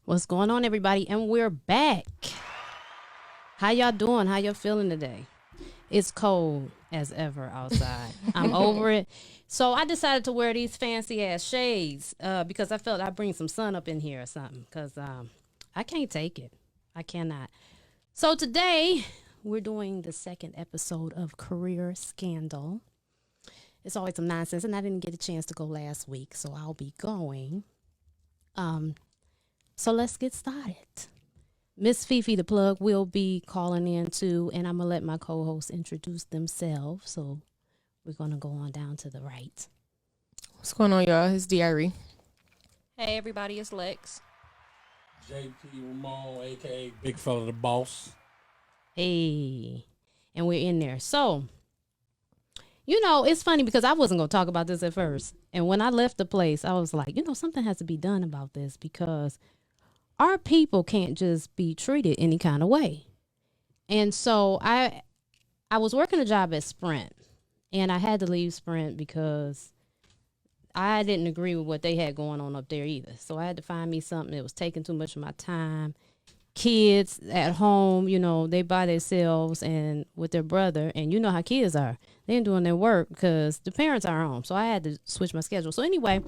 What's going on, everybody? And we're back. How y'all doing? How y'all feeling today? It's cold as ever outside. I'm over it. So I decided to wear these fancy ass shades because I felt I'd bring some sun up in here or something because I can't take it. I cannot. So today we're doing the second episode of Career Scandal. It's always some nonsense, and I didn't get a chance to go last week, so I'll be going. So let's get started. Miss Fifi the plug will be calling in too, and I'm going to let my co-hosts introduce themselves. So we're going to go on down to the right. What's going on, y'all? It's Diary. Hey, everybody, it's Lex. JP Ramon, a.k.a. Big Fella the Boss. Hey, and we're in there. So, you know, it's funny because I wasn't going to talk about this at first. And when I left the place, I was like, you know, something has to be done about this because our people can't just be treated any kind of way. And so I was working a job at Sprint, and I had to leave Sprint because I didn't agree with what they had going on up there either. So I had to find me something that was taking too much of my time. Kids at home, you know, they by themselves and with their brother, and you know how kids are. They ain't doing their work because the parents are home. So I had to switch my schedule. So anyway,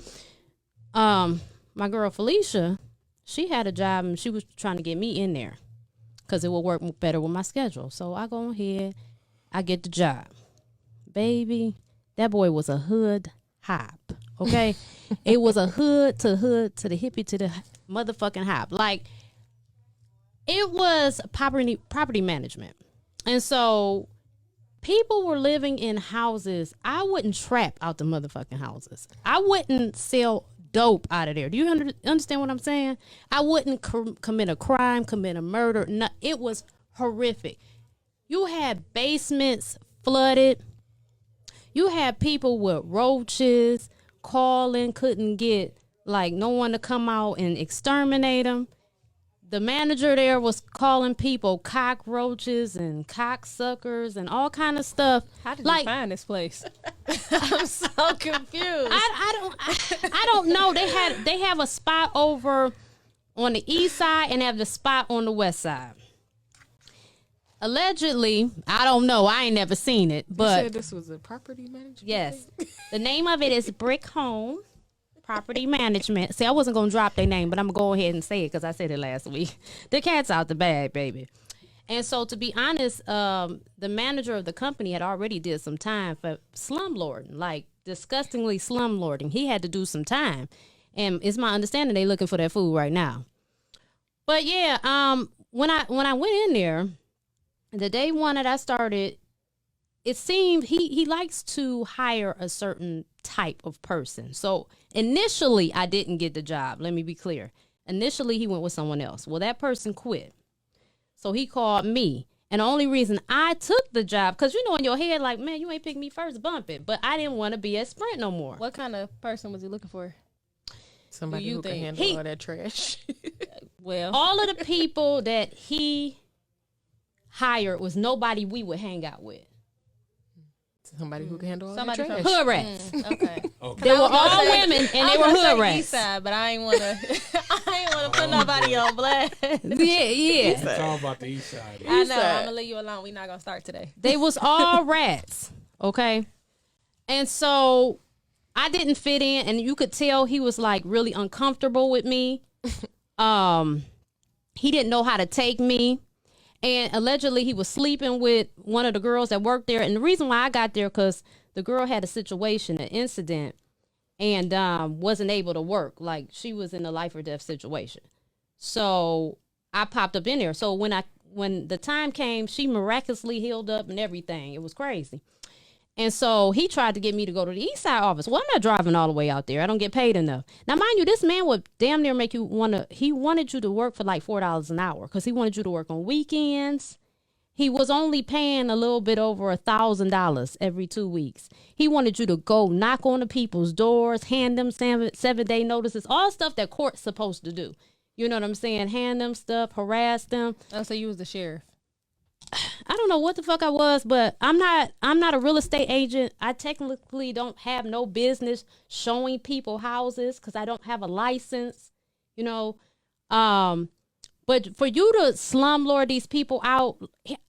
my girl Felicia, she had a job and she was trying to get me in there because it would work better with my schedule. So I go ahead, I get the job. Baby, that boy was a hood hop, okay? It was a hood to the hippie to the motherfucking hop. Like, it was property management. And so people were living in houses. I wouldn't trap out the motherfucking houses. I wouldn't sell dope out of there. Do you understand what I'm saying? I wouldn't commit a crime, commit a murder. No, it was horrific. You had basements flooded. You had people with roaches calling, couldn't get like no one to come out and exterminate them. The manager there was calling people cockroaches and cocksuckers and all kind of stuff. How did you find this place? I'm so confused. I don't know. They have a spot over on the east side and have the spot on the west side. Allegedly, I don't know. I ain't never seen it. But You said this was a property management? Yes. The name of it is Brick Home Property Management. See, I wasn't going to drop their name, but I'm going to go ahead and say it because I said it last week. The cat's out the bag, baby. And so, to be honest, the manager of the company had already did some time for slumlording, like disgustingly slumlording. He had to do some time. And it's my understanding they looking for that food right now. But yeah, when I went in there, the day one that I started, it seemed he likes to hire a certain type of person. So initially, I didn't get the job. Let me be clear. Initially, he went with someone else. Well, that person quit. So he called me. And the only reason I took the job, because you know in your head, like, man, you ain't pick me first, bump it. But I didn't want to be at Sprint no more. What kind of person was he looking for? Somebody who can handle all that trash. Well, all of the people that he hired was nobody we would hang out with. Somebody who can handle all Somebody that trash. Hood rats. okay. They were all women and they were hood rats. East side, but I ain't wanna put nobody on blast. Yeah. It's all about the east side. I know. I'm gonna leave you alone. We're not gonna start today. They was all rats, okay? And so I didn't fit in, and you could tell he was like really uncomfortable with me. He didn't know how to take me. And allegedly he was sleeping with one of the girls that worked there. And the reason why I got there, because the girl had a situation, an incident, and wasn't able to work. Like, she was in a life or death situation. So I popped up in there. So when the time came, she miraculously healed up and everything. It was crazy. And so he tried to get me to go to the east side office. Well, I'm not driving all the way out there. I don't get paid enough. Now, mind you, this man would damn near make you he wanted you to work for like $4 an hour because he wanted you to work on weekends. He was only paying a little bit over $1,000 every 2 weeks. He wanted you to go knock on the people's doors, hand them 7-day notices, all stuff that court's supposed to do. You know what I'm saying? Hand them stuff, harass them. Oh, so you was the sheriff. I don't know what the fuck I was, but I'm not a real estate agent. I technically don't have no business showing people houses because I don't have a license. You know, But for you to slumlord these people out,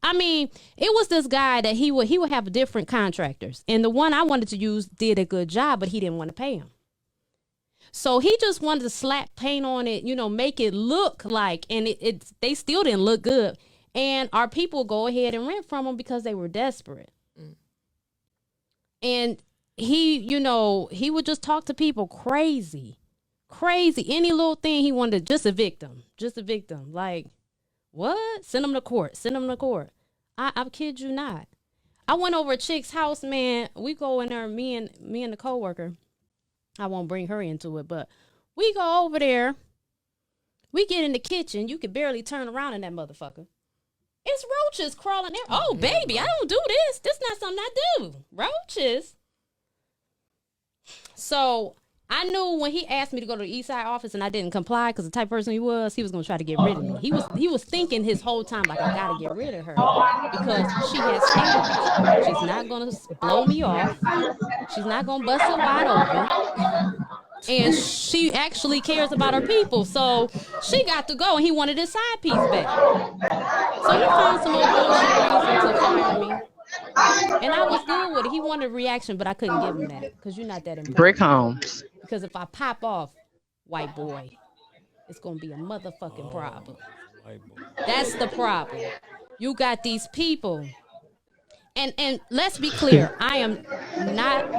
I mean, it was this guy that he would have different contractors, and the one I wanted to use did a good job, but he didn't want to pay him. So he just wanted to slap paint on it, make it look like, and they still didn't look good. And our people go ahead and rent from him because they were desperate. And he, he would just talk to people crazy. Any little thing he wanted, just a victim. Like, what? Send them to court. I kid you not. I went over a chick's house, man. We go in there, me and the coworker. I won't bring her into it, but we go over there. We get in the kitchen. You could barely turn around in that motherfucker. It's roaches crawling there. Oh, baby, I don't do this. This not something I do. Roaches. So I knew when he asked me to go to the East Side office and I didn't comply because the type of person he was going to try to get rid of me. He was thinking his whole time, like, I got to get rid of her because she has standards. She's not going to blow me off. She's not going to bust it wide open. And she actually cares about her people. So she got to go, and he wanted his side piece back. So he found some more bullshit reason to fire me. And I was good with it. He wanted a reaction, but I couldn't give him that because you're not that important. Brick homes. Because if I pop off, white boy, it's going to be a motherfucking problem. That's the problem. You got these people. And let's be clear, I am not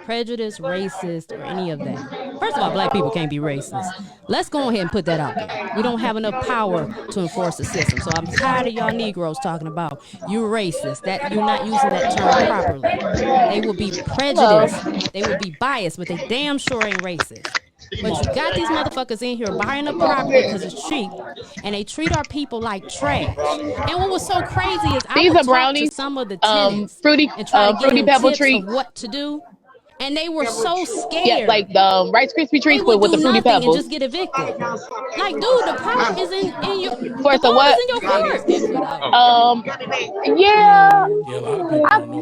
prejudiced, racist, or any of that. First of all, black people can't be racist. Let's go ahead and put that out there. We don't have enough power to enforce the system. So I'm tired of y'all Negroes talking about you're racist, that you're not using that term properly. They will be prejudiced, they will be biased, but they damn sure ain't racist. But you got these motherfuckers in here buying up property because it's cheap, and they treat our people like trash. And what was so crazy is I would talk to some of the tenants and try to get them Pebble tips tree. of what to do, and they were so scared. Yeah, like the Rice Krispie treats with the Fruity Pebbles. And Pebbles. just get evicted. Like, dude, the power is in your For the what? in your court. Yeah,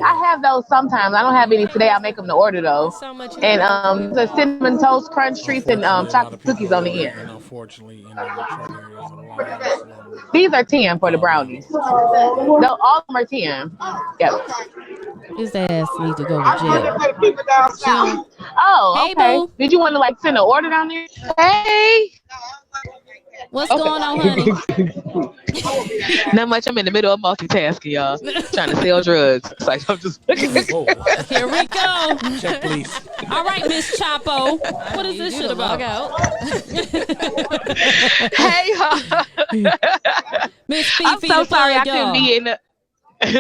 I have those sometimes. I don't have any today. I make them to order though. So much. And the cinnamon toast crunch treats and chocolate cookies on the end. Unfortunately, in the Detroit area, there's a lot of slum. These are 10 for the brownies. No, all of them are 10. Yep. His ass needs to go to jail. Oh, hey, okay. boo. Did you want to send an order down there? Hey. What's going on, honey? Not much. I'm in the middle of multitasking, y'all. Trying to sell drugs. It's like I'm just. Here we go. Check, please. All right, Miss Chapo. What is this shit about? Hey, y'all. Miss Fifi, I'm so sorry I couldn't be in the.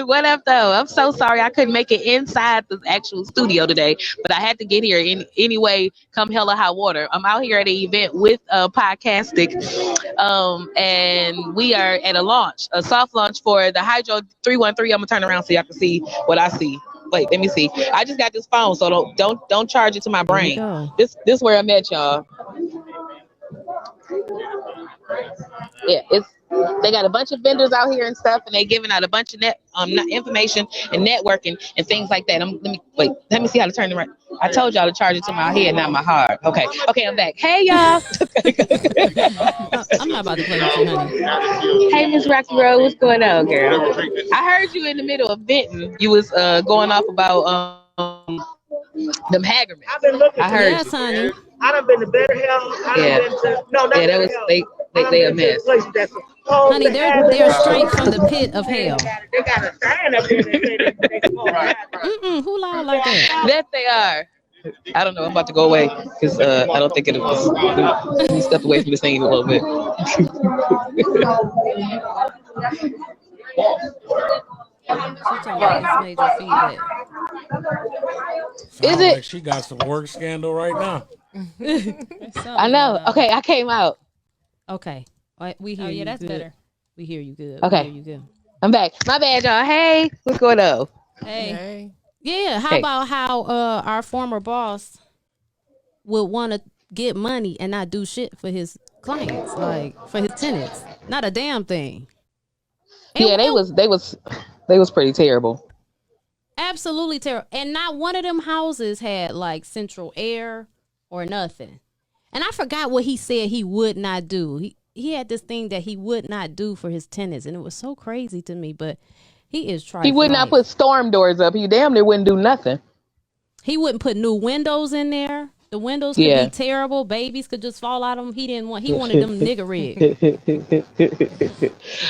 What up, though? I'm so sorry I couldn't make it inside the actual studio today, but I had to get here anyway, come hella high water. I'm out here at an event with Podcastic, and we are at a soft launch for the Hydro 313. I'm gonna turn around so y'all can see what I see. Wait, let me see. I just got this phone, so don't charge it to my brain. This where I'm at, y'all. Yeah, they got a bunch of vendors out here and stuff, and they giving out a bunch of information and networking and things like that. Let me see how to turn it right. I told y'all to charge it to my head, not my heart. Okay, I'm back. Hey, y'all. I'm not about to play with you, honey. Hey, Miss Rockyroad, what's going on, girl? I heard you in the middle of venting. You was going off about them Hagerman. I heard yes, honey. I done been to Better Hell. That was they a mess. Honey, they're straight from the pit of hell. They got a sign up there. Who lied like that? That they are. I don't know. I'm about to go away because I don't think it'll. Let me step away from the scene a little bit. Is it? Like she got some work scandal right now. I know. Okay, I came out. Okay. We hear you. Yeah, that's good. Better. We hear you good. Okay. We hear you good. I'm back. My bad, y'all. Hey, what's going on? Hey. Yeah. How about how our former boss would want to get money and not do shit for his clients, like for his tenants? Not a damn thing. And yeah, they was pretty terrible. Absolutely terrible. And not one of them houses had like central air or nothing. And I forgot what he said he would not do. He had this thing that he would not do for his tenants, and it was so crazy to me. But he is trying. He would not put storm doors up. He damn near wouldn't do nothing. He wouldn't put new windows in there. The windows could be terrible. Babies could just fall out of them. He wanted them nigga rigged.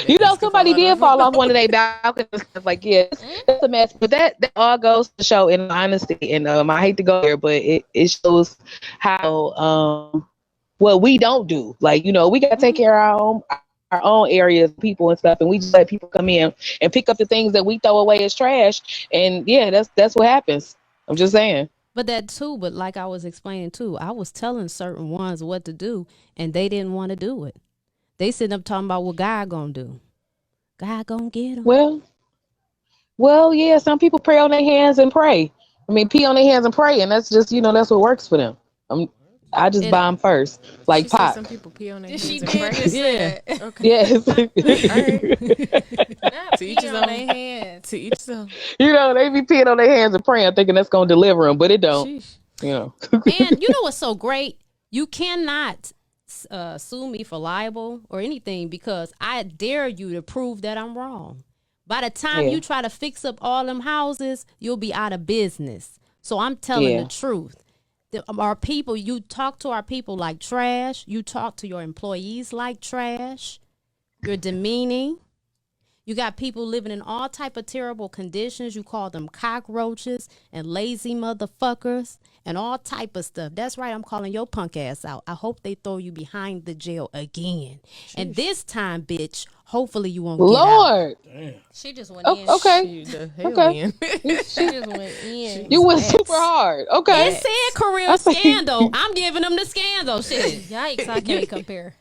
You know, somebody did fall off one of their balconies. Like, yeah, it's a mess. But that all goes to show, in honesty, and I hate to go there, but it shows how what we don't do. Like, you know, we got to take care of our own areas, people and stuff, and we just let people come in and pick up the things that we throw away as trash. And yeah, that's what happens. I'm just saying. But that too, but like I was explaining too, I was telling certain ones what to do, and they didn't want to do it. They sitting up talking about what God gonna do. God gonna get them. Well, yeah, some people pray on their hands and pray. I mean, pee on their hands and pray, and that's just, you know, that's what works for them. I just buy them first, like Pop. Some people pee on their hands She and did pray. just say that. Okay. Yes. To each his own. To each his own. You know, they be peeing on their hands and praying, thinking that's gonna deliver them, but it don't. Sheesh. You know. And you know what's so great? You cannot sue me for libel or anything, because I dare you to prove that I'm wrong. By the time you try to fix up all them houses, you'll be out of business. So I'm telling the truth. Our people, you talk to our people like trash. You talk to your employees like trash. You're demeaning. You got people living in all type of terrible conditions. You call them cockroaches and lazy motherfuckers and all type of stuff. That's right. I'm calling your punk ass out. I hope they throw you behind the jail again. Jeez. And this time, bitch, hopefully you won't get out. Damn. She just went in. Okay. Okay. She just went in. You went super hard. Okay. It said career scandal. I'm giving them the scandal shit. Yikes, I can't compare.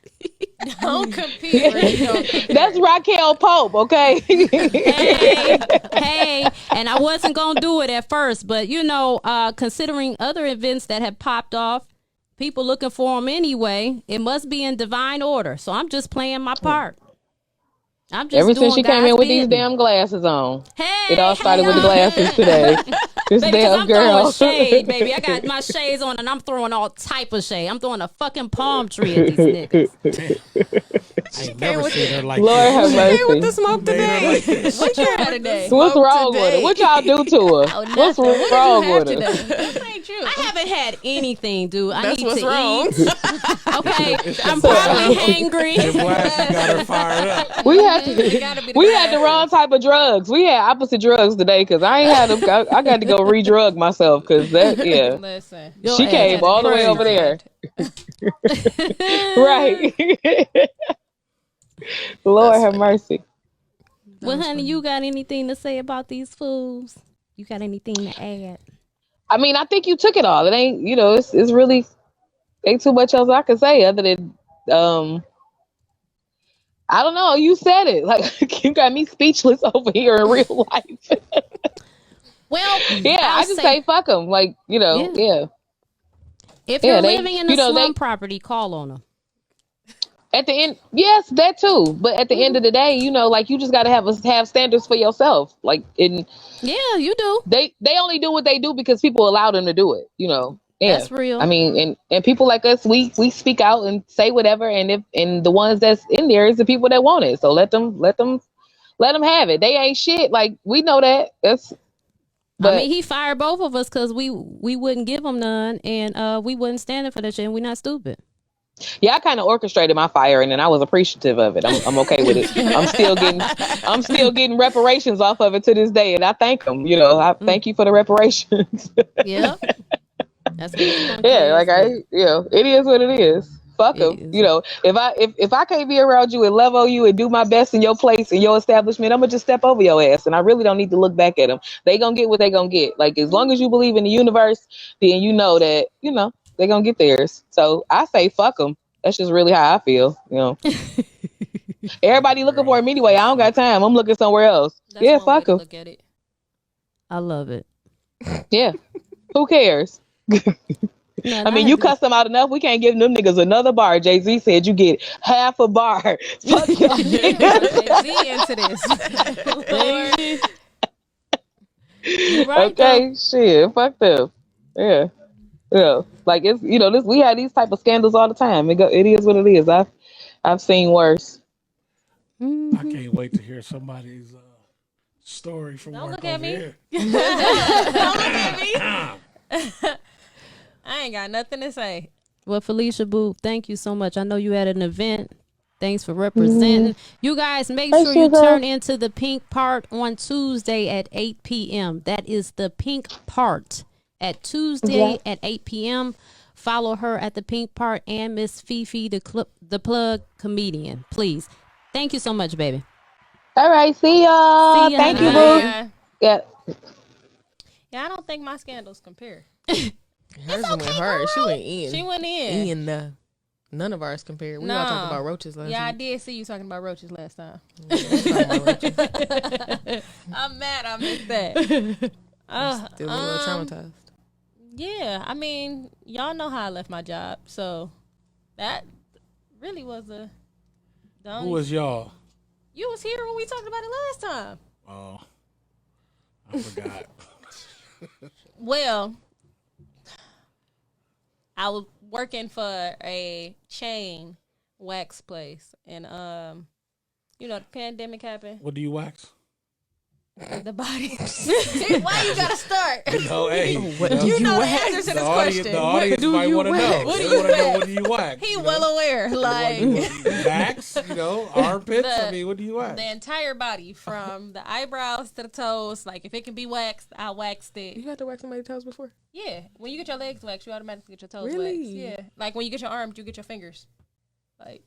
Don't compare. That's Racquel Pope, okay? hey, and I wasn't gonna do it at first, but you know, considering other events that have popped off, people looking for them anyway, it must be in divine order. So I'm just playing my part. I'm just Ever since she came in with these bidding. damn glasses on. Hey, It all started with the glasses today. This Baby, 'cause damn I'm girl. throwing shade, baby. I got my shades on, and I'm throwing all type of shade. I'm throwing a fucking palm tree at these niggas. I ain't never seen her like Lord that. have mercy. With the smoke today. What you had today? What's wrong with her? What y'all do to her? What's wrong with her? This ain't you. I haven't had anything, dude. I That's need what's to wrong. eat. Okay, I'm probably Your hangry. wife got her fired up. We had gotta be the the wrong type of drugs. We had opposite drugs today because I ain't had them. I got to go re-drug myself because that Listen. she came all the way over there. Right. Lord have mercy. Well, honey, you got anything to say about these fools? You got anything to add? I mean, I think you took it all. It ain't, you know, it's really ain't too much else I can say other than I don't know. You said it. Like, you got me speechless over here in real life. Well, I just say fuck them. Like, you know, If you're living in a slum property, call on them. At the end, yes, that too. But at the end of the day, you know, like, you just got to have standards for yourself. Like, you do. They only do what they do because people allow them to do it. You know. Yeah. That's real. I mean, and people like us, we speak out and say whatever, and the ones that's in there is the people that want it. So let them have it. They ain't shit. Like, we know that. But I mean, he fired both of us because we wouldn't give him none, and we wasn't standing for that shit. And we're not stupid. Yeah, I kind of orchestrated my firing, and I was appreciative of it. I'm okay with it. I'm still getting reparations off of it to this day, and I thank them. You know, I thank you for the reparations. Yeah. That's what like it is what it is. Fuck them. You know, if I can't be around you and love on you and do my best in your place in your establishment, I'm gonna just step over your ass, and I really don't need to look back at them. They gonna get what they gonna get. Like, as long as you believe in the universe, then you know that they gonna get theirs. So I say fuck them. That's just really how I feel. You know, everybody looking for him anyway. I don't got time. I'm looking somewhere else. That's fuck them. Look at it. I love it. Yeah, who cares? I mean, you cuss them out enough. We can't give them niggas another bar. Jay-Z said you get half a bar. Fuck y'all niggas. Jay-Z into this. Right, okay, shit. Fuck them. Yeah. Yeah, like it's this we have these type of scandals all the time. It is what it is. I've seen worse. I can't wait to hear somebody's story from Don't work look at over me. here. Don't look at me. I ain't got nothing to say. Well, Felicia Boo, thank you so much. I know you had an event. Thanks for representing. You guys, make sure you turn into the pink part on Tuesday at 8 p.m. That is the pink part at Tuesday at 8 p.m. Follow her at the pink part and Miss Fifi, the plug comedian. Please. Thank you so much, baby. All right, see y'all. See ya, Thank you, honey. boo. Yeah. Yeah, I don't think my scandals compare. Hers went hard. She went in. She went in. None of ours compared. We all talked about roaches last Yeah, I week. did see you talking about roaches last time. About roaches. I'm mad I missed that. Still a little traumatized. Yeah, I mean, y'all know how I left my job, so that really was the Who only. was y'all? You was here when we talked about it last time. Oh, I forgot. Well, I was working for a chain wax place, and the pandemic happened. What do you wax? The body. Why you gotta start? Hey, You know the answer to this question. The audience might want to know. What do They you want to know wax? what do you wax? He well aware, like Wax, armpits. I mean, what do you wax? the entire body, from the eyebrows to the toes. Like if it can be waxed, I waxed You it. had to wax somebody's toes before? Yeah, when you get your legs waxed, you automatically get your toes Really? waxed. Yeah, like when you get your arms, you get your fingers. Like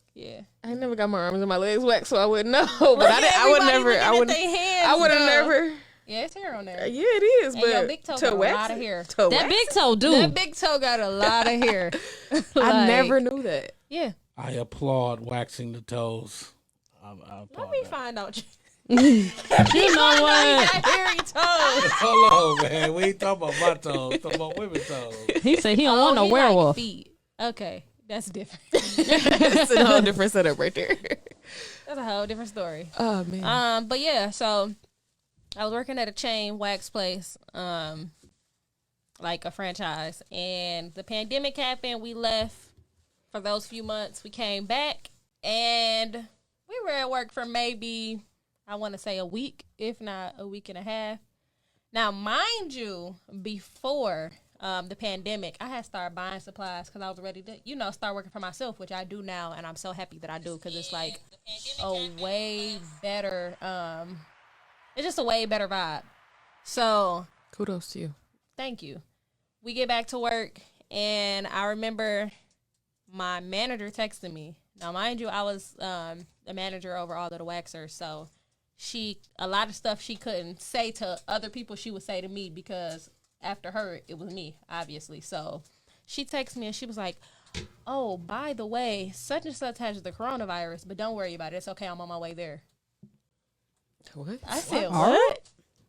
I never got my arms and my legs waxed, so I wouldn't know. But I would never. I would have never. Yeah, it's hair on there. Yeah, it is. And But your big toe to got a wax lot of it- hair. to That wax big it? toe, dude. That big toe got a lot of hair. I Like, never knew that. Yeah. I applaud waxing the toes. I applaud Let me that. find out. You know what? Got hairy toes. Hold on, man. We ain't talking about my toes. We talking about women's toes. He said he don't want no he like werewolf. feet. Okay, that's different. It's a whole different setup right there. That's a whole different story. Oh man. But yeah, so I was working at a chain wax place, like a franchise, and the pandemic happened. We left for those few months. We came back, and we were at work for maybe, I want to say, a week, if not a week and a half. Now, mind you, before the pandemic, I had started buying supplies because I was ready to, start working for myself, which I do now, and I'm so happy that I do because it's like a way better, it's just a way better vibe. So, Kudos to you. thank you. We get back to work, and I remember my manager texted me. Now, mind you, I was the manager over all of the waxers, so a lot of stuff she couldn't say to other people, she would say to me, because after her, it was me, obviously. So she texted me and she was like, oh, by the way, such and such has the coronavirus, but don't worry about it. It's okay. I'm on my way there. What? I said, what?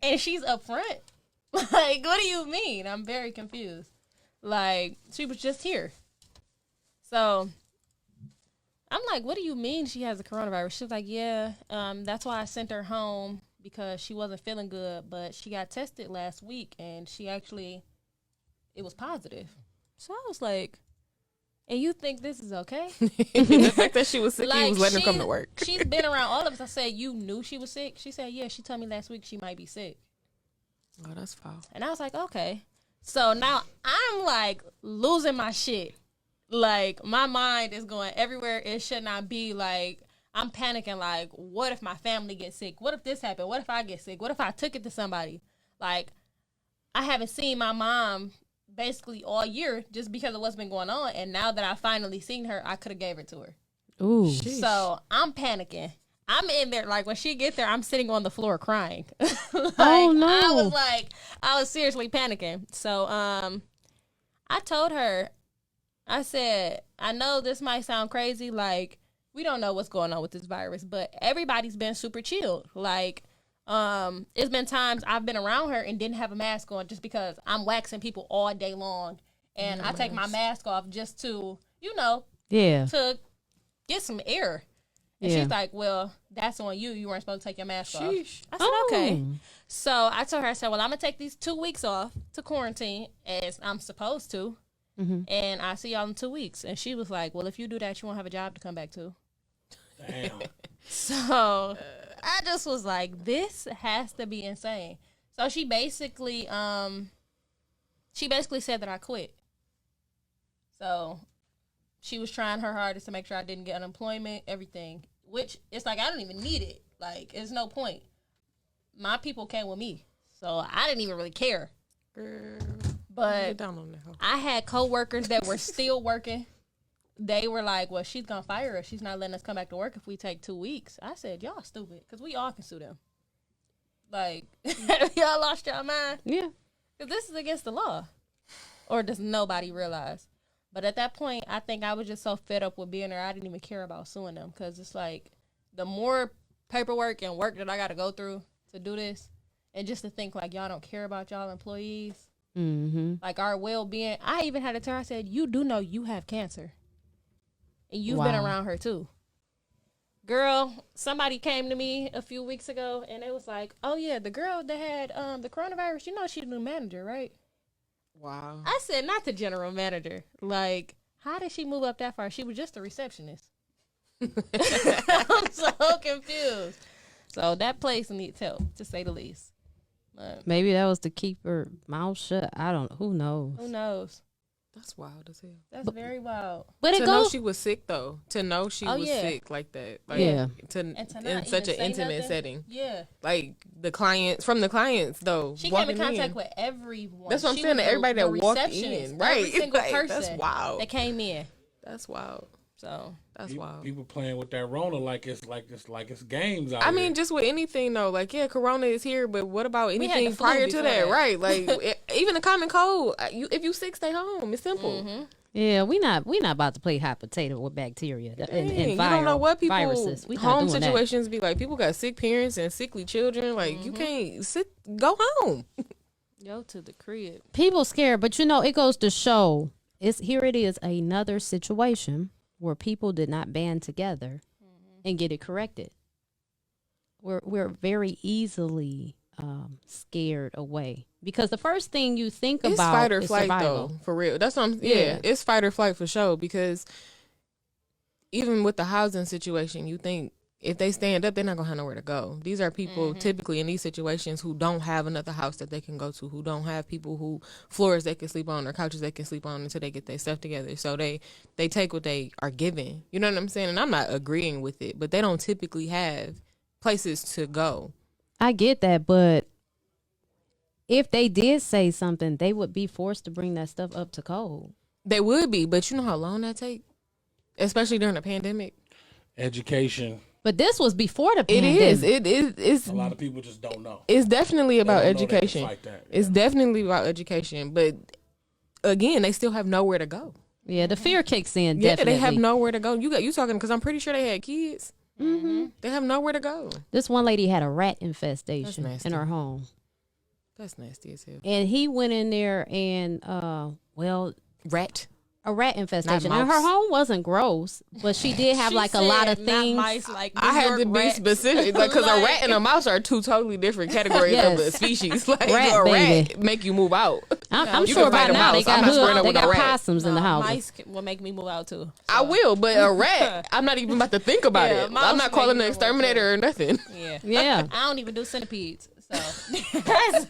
And she's up front. Like, what do you mean? I'm very confused. Like, she was just here. So I'm like, what do you mean she has the coronavirus? She was like, yeah, that's why I sent her home, because she wasn't feeling good, but she got tested last week and it was positive. So I was like, and you think this is okay? The fact that she was sick, he was letting her come to work. She's been around all of us. I said, you knew she was sick? She said, yeah, she told me last week she might be sick. Oh, that's foul. And I was like, okay. So now I'm like losing my shit. Like, my mind is going everywhere it should not be. Like, I'm panicking. Like, what if my family gets sick? What if this happened? What if I get sick? What if I took it to somebody? Like, I haven't seen my mom basically all year just because of what's been going on. And now that I finally seen her, I could have gave it to her. Ooh. Sheesh. So I'm panicking. I'm in there, like, when she gets there, I'm sitting on the floor crying. Oh, no. I was seriously panicking. So I told her, I said, I know this might sound crazy, like, we don't know what's going on with this virus, but everybody's been super chilled. Like, it's been times I've been around her and didn't have a mask on just because I'm waxing people all day long. And I take my mask off just to, Yeah. to get some air. And Yeah. she's like, well, that's on you. You weren't supposed to take your mask off. Sheesh. I said, okay. Oh. So I told her, I said, well, I'm going to take these 2 weeks off to quarantine as I'm supposed to. and I'll see y'all in 2 weeks. And she was like, well, if you do that, you won't have a job to come back to. Damn. So I just was like, this has to be insane. So she basically said that I quit. So she was trying her hardest to make sure I didn't get unemployment, everything. Which, it's like, I don't even need it. Like, it's no point. My people came with me. So I didn't even really care. Girl, But get down on that hoe. I had coworkers that were still working. They were like, well, she's going to fire us. She's not letting us come back to work if we take 2 weeks. I said, y'all stupid, because we all can sue them. Like, y'all lost your mind? Yeah. Because this is against the law. Or does nobody realize? But at that point, I think I was just so fed up with being there, I didn't even care about suing them. Because it's like, the more paperwork and work that I got to go through to do this, and just to think, like, y'all don't care about y'all employees, like our well-being. I even had to tell her, I said, you do know you have cancer. And you've been around her, too. Girl, somebody came to me a few weeks ago, and they was like, oh, yeah, the girl that had the coronavirus, you know she's the new manager, right? Wow. I said, not the general manager. Like, how did she move up that far? She was just a receptionist. I'm so confused. So that place needs help, to say the least. But Maybe that was to keep her mouth shut. I don't know. Who knows? who knows? That's wild as hell. That's very wild. But it To know goes. she was sick, though. To know she was yeah. sick like that. Like, Yeah. And to in not such an even say intimate nothing. setting. Yeah. Like, the clients, though. She came in walking contact with everyone. That's what I'm She saying, was everybody the that walked receptionist. in. Right. Every single Like, person that's wild. that came in. That's wild. So That's wild. People playing with that Rona like it's games out I here. mean, just with anything though, like Corona is here, but what about had anything the flu prior to before that, that. right? Like even a common cold. If you sick, stay home. It's simple. Yeah, we not about to play hot potato with bacteria and Dang, you viral, don't know what people viruses. We not home doing situations be like. People got sick parents and sickly children. Like you can't go home. go to the crib. that. People scared, but it goes to show. It is another situation where people did not band together and get it corrected. We're very easily scared away because the first thing you think It's about fight or is flight survival. though, for real. That's what I'm. Yeah. Yeah, it's fight or flight for sure. Because even with the housing situation, you think if they stand up, they're not gonna have nowhere to go. These are people typically in these situations who don't have another house that they can go to, who don't have people who floors they can sleep on or couches they can sleep on until they get their stuff together. So they take what they are given. You know what I'm saying? And I'm not agreeing with it, but they don't typically have places to go. I get that, but if they did say something, they would be forced to bring that stuff up to code. They would be, but you know how long that take, especially during a pandemic. Education. But this was before the It pandemic. is. It's A lot of people just don't know. It's definitely about don't know they can education. fight that. It's definitely about education. But again, they still have nowhere to go. Yeah, the fear kicks in. Yeah, Definitely. they have nowhere to go. You talking because I'm pretty sure they had kids. Mm-hmm. They have nowhere to go. This one lady had a rat infestation nasty. in her home, That's nasty as hell. and he went in there and Rat. a rat infestation. And mouse. her home wasn't gross, but she did have She like a lot of said, things. Not mice, like I New had York to be rats. specific because a Like- rat and a mouse are two totally different categories Yes. of a species. Like Rat, a baby. rat make you move out. I'm You sure can by fight a now they mouse. got I'm not squaring hood, up they with a got rat. possums in the house. Mice will make me move out too. I will, but a rat, I'm not even about to think about Yeah, it. mouse I'm not calling make the you move out, exterminator or nothing. Yeah. Yeah. I don't even do centipedes. So it have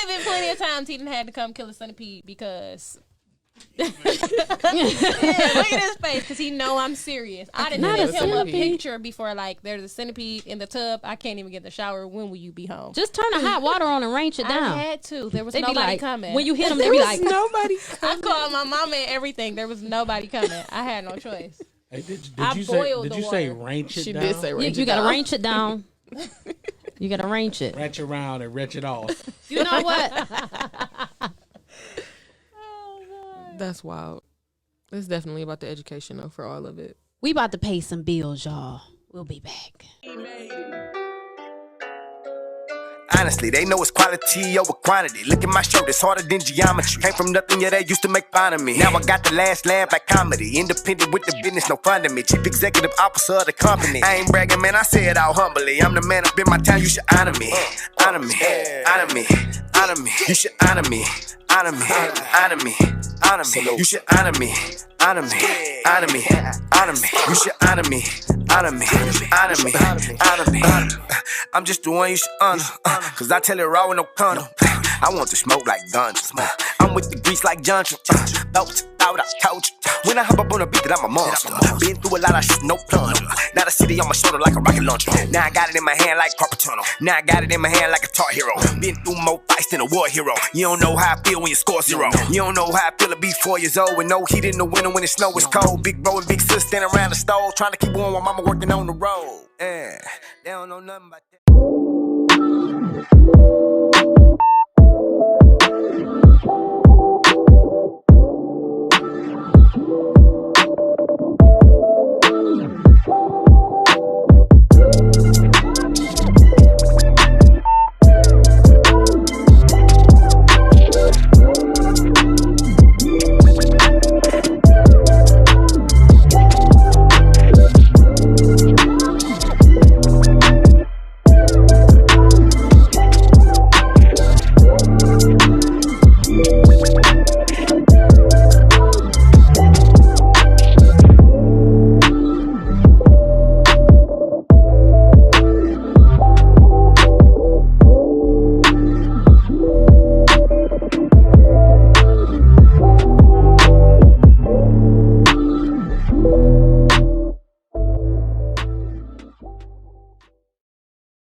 been plenty of times he done had to come kill a centipede because yeah, look at his face because he know I'm serious. I didn't Not send a him a centipede. picture before like there's a centipede in the tub. I can't even get in the shower. When will you be home? Just turn the hot water on and range it down. I had to. There was They be nobody like, coming. when you hit them, they be like, Nobody. I called my mama and everything. There was nobody coming. I had no choice. Hey, did I you say boiled did the you say water. ranch it She down? did say range you it got to down. range it down. You got to range it. Ranch around and wrench it off. You know what? That's wild. It's definitely about the education though for all of it. We about to pay some bills, y'all. We'll be back. Honestly, they know it's quality over quantity. Look at my shirt, it's harder than geometry. Came from nothing, yeah, they used to make fun of me. Now I got the last laugh like comedy. Independent with the business, no fun to me. Chief executive officer of the company. I ain't bragging, man, I say it all humbly. I'm the man up in my town, you should honor me. Honor me, honor me, honor me. You should honor me, honor me, honor me. honor me. You should honor me, honor me, honor me, honor me. You should honor me, honor me, honor me, honor me. I'm just the one you should honor, cause I tell it raw with no condom. I want to smoke like guns. I'm with the grease like Johnson. Thought I told you. When I hop up on a beat that I'm a monster. Been through a lot of shit, no plunder. Now the city on my shoulder like a rocket launcher. Now I got it in my hand like carpet tunnel. Now I got it in my hand like a tar hero. Been through more fights than a war hero. You don't know how I feel when you score 0. You don't know how I feel to be 4 years old with no heat in the winter when the snow is cold. Big bro and big sis standing around the stove trying to keep warm while mama working on the road. Yeah, they don't know nothing about that.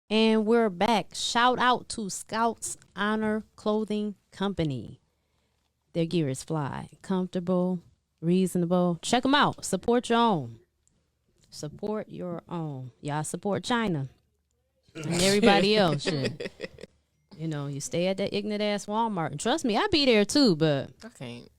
And we're back. Shout out to Scouts Honor Clothing Company. Their gear is fly, comfortable, reasonable. Check them out. Support your own. Support your own. Y'all support China and everybody else. Shit. You know, you stay at that ignorant ass Walmart. And trust me, I be there too, but I can't.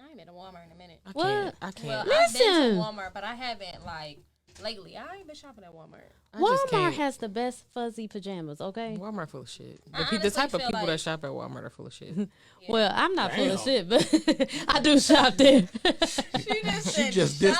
I ain't been to Walmart in a minute. I What? can't. I can't. Well, I've Listen. been to Walmart, but I haven't like lately. I ain't been shopping at Walmart. I just Walmart can't. has the best fuzzy pajamas, okay? Walmart full of shit. I The honestly type of feel people like- that shop at Walmart are full of shit. Well, I'm not full of Damn. shit, but I do shop there. She just did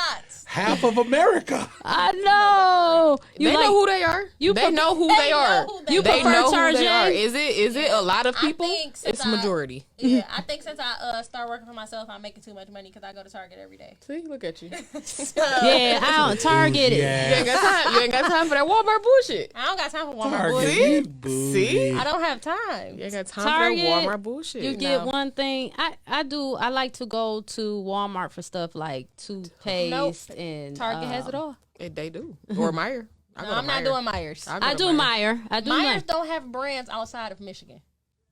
half of America. I know. You They like, know who they are. you know who they they are. know who they You are. They prefer know who Charge they are. A? Is it a lot of I people? think since It's majority. Yeah, I think since I start working for myself, I'm making too much money because I go to Target every day. See, look at you. yeah, I don't Target it. You ain't got time. You ain't got time for that Walmart bullshit. I don't got time for Walmart Target, bullshit. you See? bougie. I don't have time. You ain't got time Target, for that Walmart bullshit. You get No. one thing. I do. I like to go to Walmart for stuff like toothpaste Nope. and Target has it all. They do. Or Meyer. I No, go to I'm not Meijer. doing Myers. I go I to do Meyer. I do Meyer. Myers don't have brands outside of Michigan.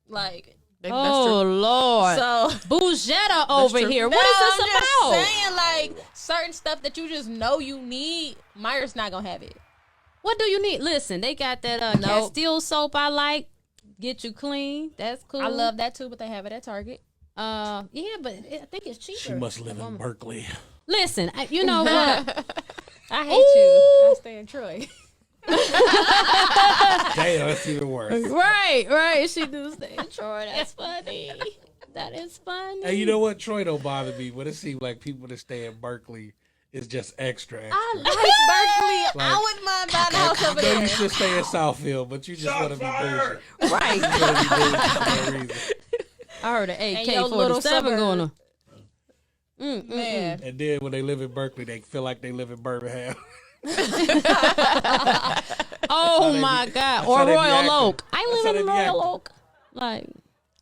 Like, That's Oh true. Lord, so. Bougetta over true. here. No, What is I'm this just about? saying, like, certain stuff that you just know you need, Myers not gonna have it. What do you need? Listen, they got that Nope. Castile soap. I like. Get you clean. That's cool. I love that too, but they have it at Target. Yeah, but I think it's cheaper. She must live in Berkeley. Listen, you know what? I hate you. I stay in Troy. Damn, that's even worse. right. She do stay in Troy. That's funny. That is funny. Hey, you know what? Troy don't bother me, but it seems like people that stay in Berkeley is just extra. I Like Berkeley, Like- I wouldn't mind buying a house over I know there. you should stay in Southfield, but you just want to be bougie. right. You want to be bougie for no reason. I heard an And your little AK-47 suburb. going on. Man. And then when they live in Berkeley, they feel like they live in Birmingham. Oh they my be- God! that's Or how they be Royal acting. Oak. I That's how live they in be Royal acting. Oak. Like,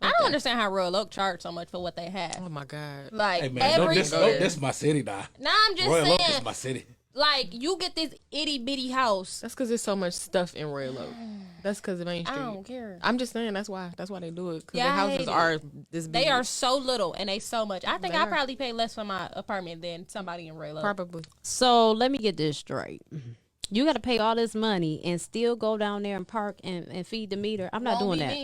I don't understand how Royal Oak charge so much for what they have. Oh my God. Like Hey man, don't every this my city now. Nah, I'm just Royal Oak is saying, my city. like you get this itty bitty house. That's because there's so much stuff in Royal Oak. That's because of Main I Street. don't care. I'm just saying that's why they do it. Because Yeah, their I houses hate it. are this big. They are so little and they so much. I think They I are. probably pay less for my apartment than somebody in Royal Oak. Probably. so let me get this straight. You got to pay all this money and still go down there and park and feed the meter. I'm not Won't doing be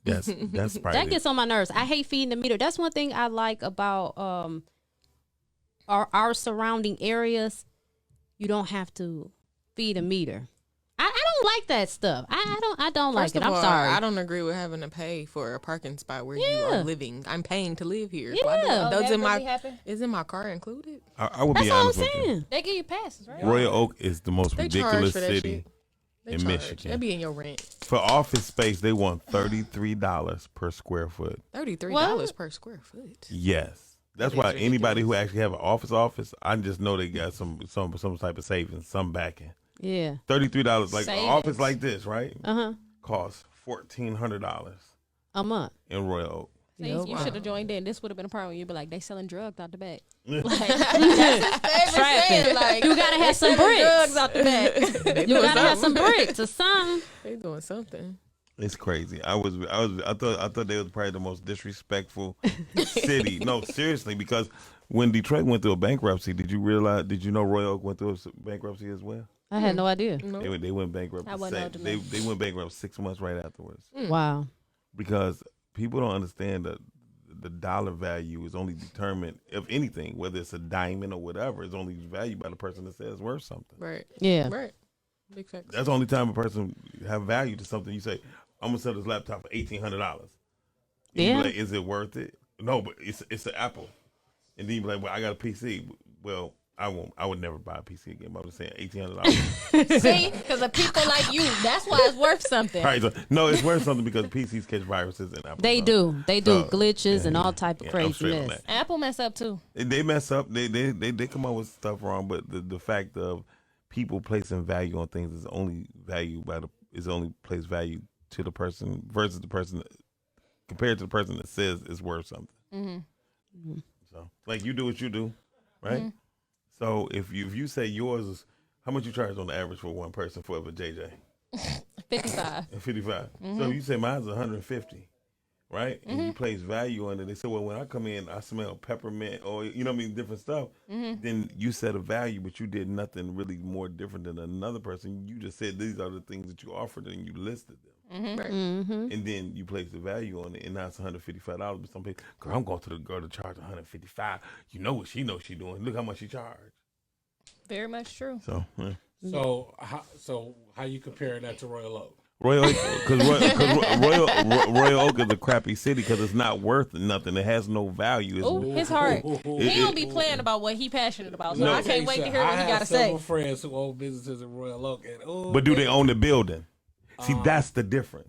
that. me. That's probably That gets on my nerves. I hate feeding the meter. That's one thing I like about our surrounding areas. You don't have to feed a meter. I don't like that stuff. I don't like First it. of I'm all, sorry. I don't agree with having to pay for a parking spot where you Yeah. are living. I'm paying to live here. Yeah. Why do I- Oh, those that in my really happen? Isn't my car included? I would That's be all I'm honest with you. saying. They give you passes, right? Royal Oak is the most They charge ridiculous for that city shit. They in charge. Michigan. That be in your rent. For office space, they want $33 per square foot. $33 per square foot. Yes. That's It why is anybody who ridiculous. actually have an office, I just know they got some type of savings, some backing. Yeah. $33, like an office Savings. like this, right? Uh-huh. Costs $1,400 A month. in Royal Oak. See, Yo, you wow. should have joined in. This would have been a problem. You'd be like, they selling drugs out the back. Traffic. Like, You gotta have some bricks. drugs out the back. You gotta have some bricks or something. They doing something. It's crazy. I thought they was probably the most disrespectful city. No, seriously, because when Detroit went through a bankruptcy, did you know Royal Oak went through a bankruptcy as well? I had no idea. They went bankrupt. I wasn't They old went bankrupt 6 months right afterwards Wow. because people don't understand that the dollar value is only determined, if anything, whether it's a diamond or whatever, is only valued by the person that says it's worth something. Right. Yeah. Right. Big facts. That's the only time a person have value to something. You say, I'm gonna sell this laptop for $1,800. Yeah. Like, is it worth it? No, but it's an Apple. And then you be like, well, I got a PC. Well, I would never buy a PC again. But I'm just saying $1,800. See, because of people like you, that's why it's worth something. Right, so, no, it's worth something because PCs catch viruses and Apple. They don't. do. They do So, glitches and all type of I'm straight on craziness. that. Apple mess up too. They mess up. They come up with stuff wrong, but the fact of people placing value on things is only placed value to the person versus the person compared to the person that says it's worth something. Mm-hmm. So, like, you do what you do, right? Mm-hmm. So if you say yours is how much you charge on the average for one person for a JJ? 55. 55. Mm-hmm. So you say mine's 150, right? And you place value on it. They say, well, when I come in, I smell peppermint or different stuff. Mm-hmm. Then you set a value, but you did nothing really more different than another person. You just said these are the things that you offered and you listed them. Right. Mm-hmm. And then you place the value on it, and now it's $155. But some people, girl, I'm going to the girl to charge $155. You know what she knows she doing. Look how much she charged. Very much true. So, yeah. So how you compare that to Royal Oak? Royal Oak, because Royal Oak is a crappy city because it's not worth nothing. It has no value. It's, Oh, his heart. He don't be playing about what he passionate about. So I can't wait to hear what he got to say. I have several friends who own businesses in Royal Oak, and but do they own the building? See, that's the difference.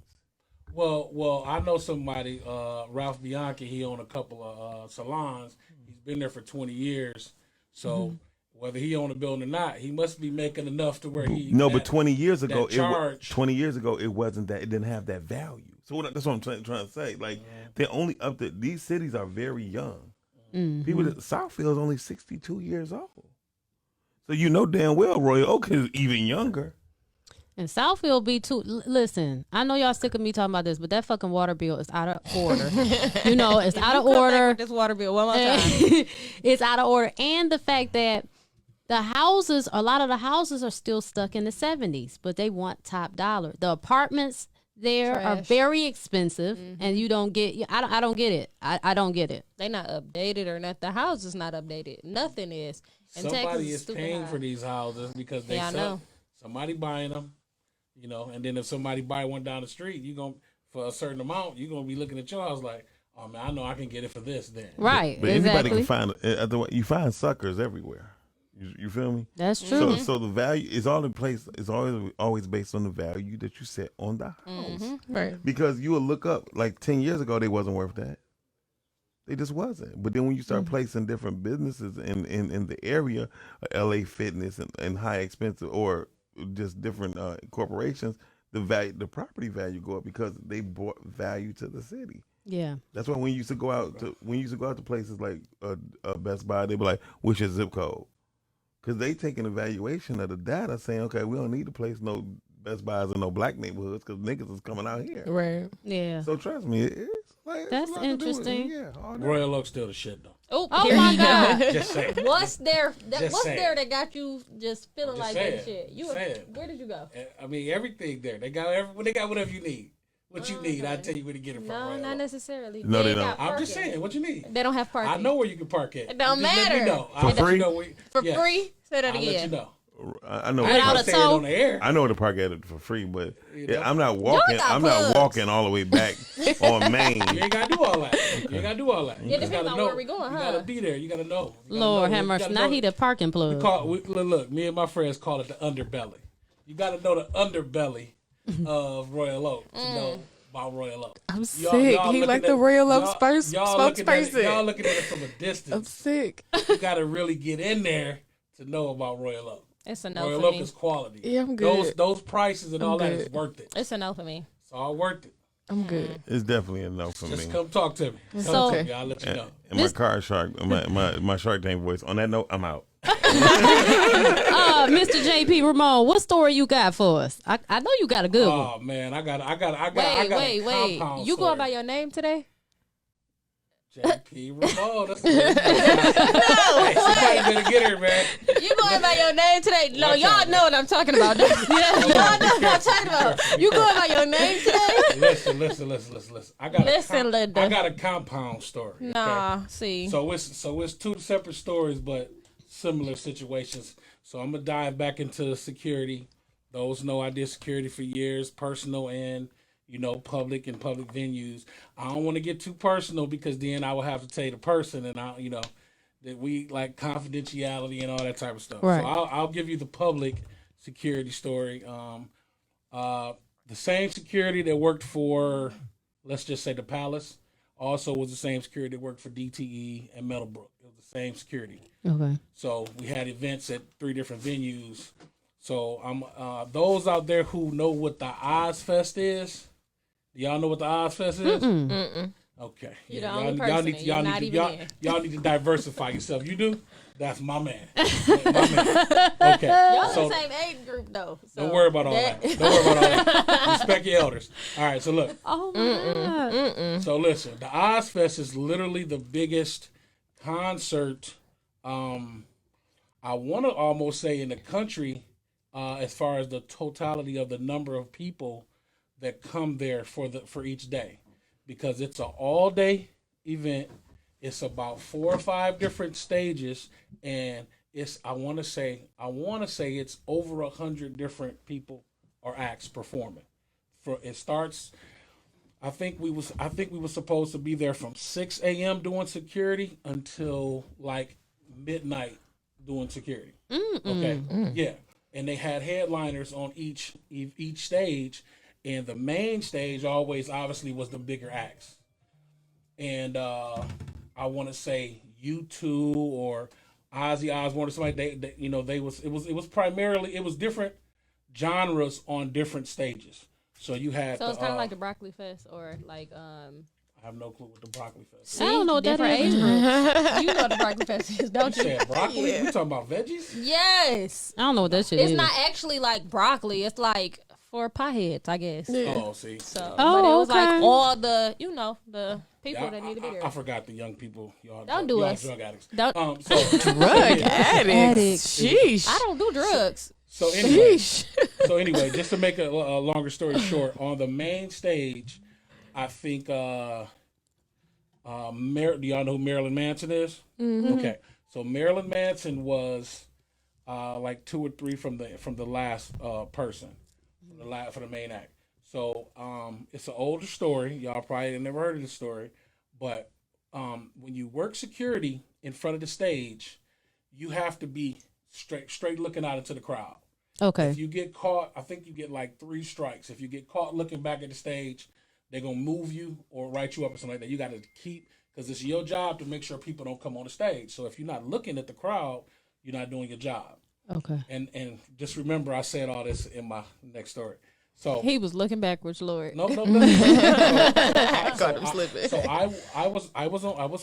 Well, I know somebody, Ralph Bianchi. He owned a couple of salons. He's been there for 20 years. So whether he owned a building or not, he must be making enough to where he. No, but 20 years ago, it wasn't that. It didn't have that value. So that's what I'm trying to say. Like they're only up to these cities are very young. People, Southfield is only 62 years old. So you know damn well Royal Oak is even younger. And Southfield be too. Listen, I know y'all sick of me talking about this, but that fucking water bill is out of order. It's out of order. This water bill one more time. It's out of order, and the fact that a lot of the houses are still stuck in the 70s, but they want top dollar. The apartments there are Trash. very expensive, and you don't get. I don't get it. I don't get it. They not updated or nothing. The house is not updated. Nothing is. And Texas somebody is stupid paying high. for these houses because they Yeah, I sell. know. Somebody buying them, and then if somebody buy one down the street, for a certain amount, you're gonna be looking at your house like, oh man, I know I can get it for this then. Right. But exactly. anybody can find. You find suckers everywhere. You feel me? That's true. So the value is all in place. It's always based on the value that you set on the house. Right. Because you will look up like 10 years ago, they wasn't worth that. They just wasn't. But then when you start placing different businesses in the area, LA Fitness and high expensive or just different corporations, the property value go up because they brought value to the city. Yeah. That's why when you used to go out to places like Best Buy, they be like, "What's your zip code?" Because they take an evaluation of the data, saying, "Okay, we don't need to place no Best Buys in no black neighborhoods because niggas is coming out here." Right. Yeah. So trust me, it's like That's it's a lot to do with it. interesting. Yeah, all that. Royal Oak's still the shit though. Oh Oh my God. Just saying. What's there? Just saying. That got you just feeling Just like saying. that shit? Just saying. Where did you go? I mean, everything there. They got whatever you need. What you need, I'll tell you where to get it from. No, Royal not Oak. necessarily. No, they ain't don't. got I'm just parking. saying, what you need. They don't have parking. I know where you can park at. It don't Just let me matter. know. For I'll let free? you know where, For yes. free? Say that I'll let you again. know. I know. I ain't Without gonna a say tow? it on the air. I know where to park at it for free, but You know? I'm not walking. got I'm not plugs. walking all the way back on Main. You ain't gotta do all that. You ain't gotta do all that. You It just depends gotta on know. where we going, You huh? gotta be there. You gotta know. You gotta Lord know. have You mercy. gotta Now know. he the parking plug. Look, me and my friends call it the underbelly. You gotta know the underbelly of Royal Oak to know about Royal Oak. I'm Y'all sick. He looking like the at- Royal Oak y'all looking at it- spokesperson. Y'all looking at it from a I'm distance. sick. You got to really get in there to know about Royal Oak. It's a no Royal for Oak me. is quality. Yeah, I'm good. Those prices and I'm all that good. is worth it. It's a no for me. It's all worth it. I'm good. It's definitely a no for Just me. come talk to me. So- Come to me. I'll let you know. And my car shark, my Shark Tank voice. On that note, I'm out. Mr. JP Ramon, what story you got for us? I know you got a good one. Oh man, I got Wait. a compound You story. going by your name today? JP Ramon. That's hey, somebody better get her, man. You going by your name today? No, Watch y'all out, know what I'm talking about. Y'all know what I'm talking about. You going by your name today? Listen. I got a compound story. Okay? Nah, see. So it's two separate stories, but similar situations. So I'm gonna dive back into security. Those know I did security for years, personal and public and public venues. I don't want to get too personal because then I will have to tell you the person, and that we like confidentiality and all that type of stuff. Right. So I'll give you the public security story. The same security that worked for, let's just say, the Palace, also was the same security that worked for DTE and Meadowbrook. It was the same security. Okay. So we had events at 3 different venues. So those out there who know what the Ozfest is, do y'all know what the Ozfest is? Mm-mm. Okay. You're the only person. You're not even in. Y'all need to diversify yourself. You do? That's my man. My man. Okay. Y'all So the same age group though. So don't worry about all that. Don't worry about all that. Respect your elders. All right. So look. Oh my God. So listen, the Ozfest is literally the biggest concert. I want to almost say in the country, as far as the totality of the number of people that come there for each day, because it's an all day event. It's about 4 or 5 different stages, and I want to say it's over 100 different people or acts performing. It starts. I think we was supposed to be there from 6 a.m. doing security until like midnight doing security. Okay, yeah, and they had headliners on each stage, and the main stage always obviously was the bigger acts. And I want to say U2 or Ozzy Osbourne or somebody. It was primarily different genres on different stages. So you had. So it's kind of like the Broccoli Fest, or like I have no clue what the Broccoli Fest. See, I don't know what that is. You know what the Broccoli Fest is, don't You you? said broccoli? You talking about veggies? Yes. I don't know what that shit is. It's not actually like broccoli. It's like for pieheads, I guess. Oh, see. So, Oh, but it was okay. like all the, the people Yeah, that need to be there. I forgot the young people. Y'all Don't do y'all us. drug addicts. Don't. So Drug addicts. Sheesh. I don't do drugs. So anyway, Sheesh. just to make a longer story short, on the main stage, I think, do y'all know who Marilyn Manson is? Mm-hmm. Okay, so Marilyn Manson was like 2 or 3 from the last person, for the main act. So it's an older story. Y'all probably have never heard of this story, but when you work security in front of the stage, you have to be straight looking out into the crowd. Okay. If you get caught, I think you get like 3 strikes. If you get caught looking back at the stage, they're going to move you or write you up or something like that. You got to keep, because it's your job to make sure people don't come on the stage. So if you're not looking at the crowd, you're not doing your job. Okay. And just remember, I said all this in my next story. So He was looking backwards, Lord. no. Caught him slipping. So I was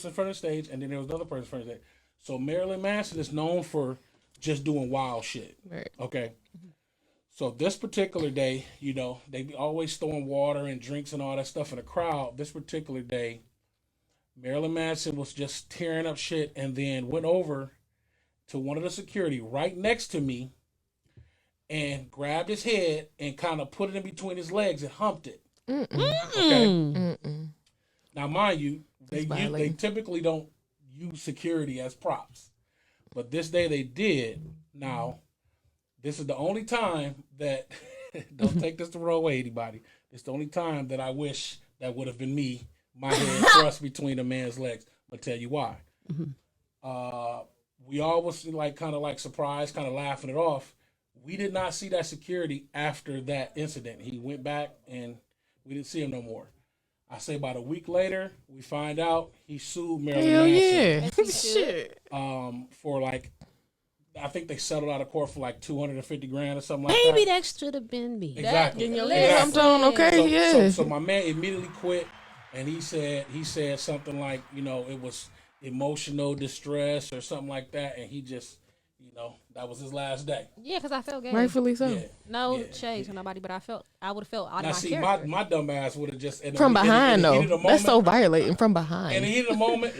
in front of the stage, and then there was another person in front of the stage. So Marilyn Manson is known for just doing wild shit. Right. Okay. So this particular day, they be always throwing water and drinks and all that stuff in the crowd. This particular day, Marilyn Manson was just tearing up shit, and then went over to one of the security right next to me and grabbed his head and kind of put it in between his legs and humped it. Okay. Now, mind you, they typically don't use security as props, but this day they did. Now, this is the only time that don't take this the wrong way, anybody. It's the only time that I wish that would have been me, my head thrust between a man's legs. I'll tell you why. We all was kind of surprised, kind of laughing it off. We did not see that security after that incident. He went back and We didn't see him no more. I say about a week later, we find out he sued Marilyn Hell Manson. yeah. Shit. For like, I think they settled out of court for like $250,000 or something like Maybe that. that should have been me. Exactly. Getting your Exactly. legs on, okay, yeah. So my man immediately quit, and he said something like, it was emotional distress or something like that, and he just, that was his last day. Yeah, because I felt gay. Rightfully so. Yeah. No Yeah. shade to nobody, but I would have felt out Now of my see, character. my dumb ass would have just From behind, in the though. heat of the That's so moment- violating from behind. In the heat of the moment,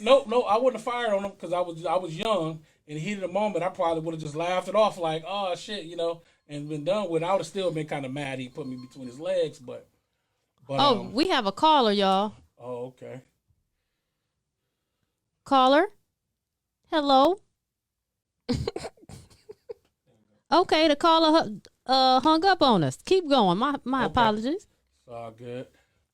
no, I wouldn't have fired on him because I was young. In the heat of the moment, I probably would have just laughed it off like, oh shit, and been done with. I would have still been kind of mad he put me between his legs, but We have a caller, y'all. oh okay. Caller? Hello? Okay, the caller hung up on us. Keep going. My Okay. apologies. It's all good.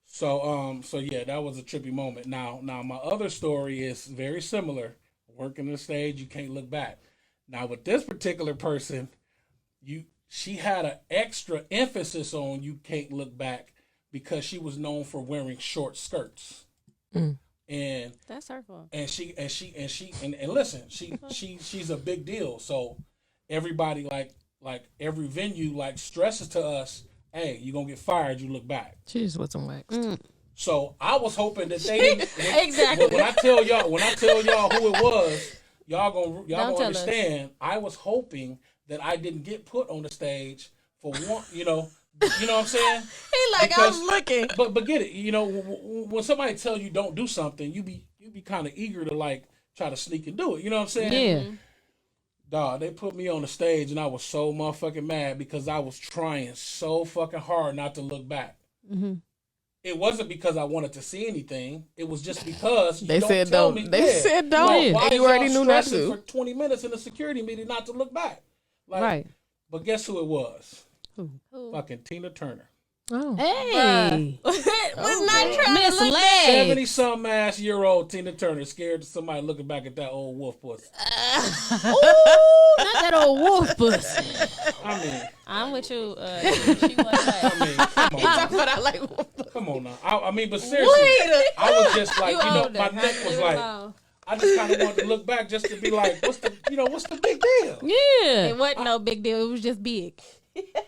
So yeah, that was a trippy moment. Now my other story is very similar. Working the stage, you can't look back. Now with this particular person, she had an extra emphasis on you can't look back because she was known for wearing short skirts. And That's her fault. and listen, she's a big deal. So everybody like every venue like stresses to us, hey, you're gonna get fired, you look back. She just wasn't waxed. So I was hoping that they didn't. Exactly. When I tell y'all who it was, y'all gonna tell us. understand. I was hoping that I didn't get put on the stage for one. You know what I'm saying? He like, Because- I'm looking. But get it. When somebody tell you don't do something, you be kind of eager to like try to sneak and do it. You know what I'm saying? Yeah. Dog, they put me on the stage and I was so motherfucking mad because I was trying so fucking hard not to look back. Mm-hmm. It wasn't because I wanted to see anything. It was just because They don't said tell don't. me. They said don't. Why And is you already y'all knew not stressing to. for 20 minutes in a security meeting not to look back. Like, Right. But guess who it was? Who? Fucking Tina Turner. Oh. Hey. Was not trying Miss to look Leg. 70-some ass year old Tina Turner scared of somebody looking back at that old wolf pussy. Not that old wolf pussy. I mean, I'm with you. She was come on. But I like. Come on now. I mean, but seriously, I was just like, my neck was like, alone. I just kind of wanted to look back just to be like, what's the big deal? Yeah. It wasn't no big deal. It was just big.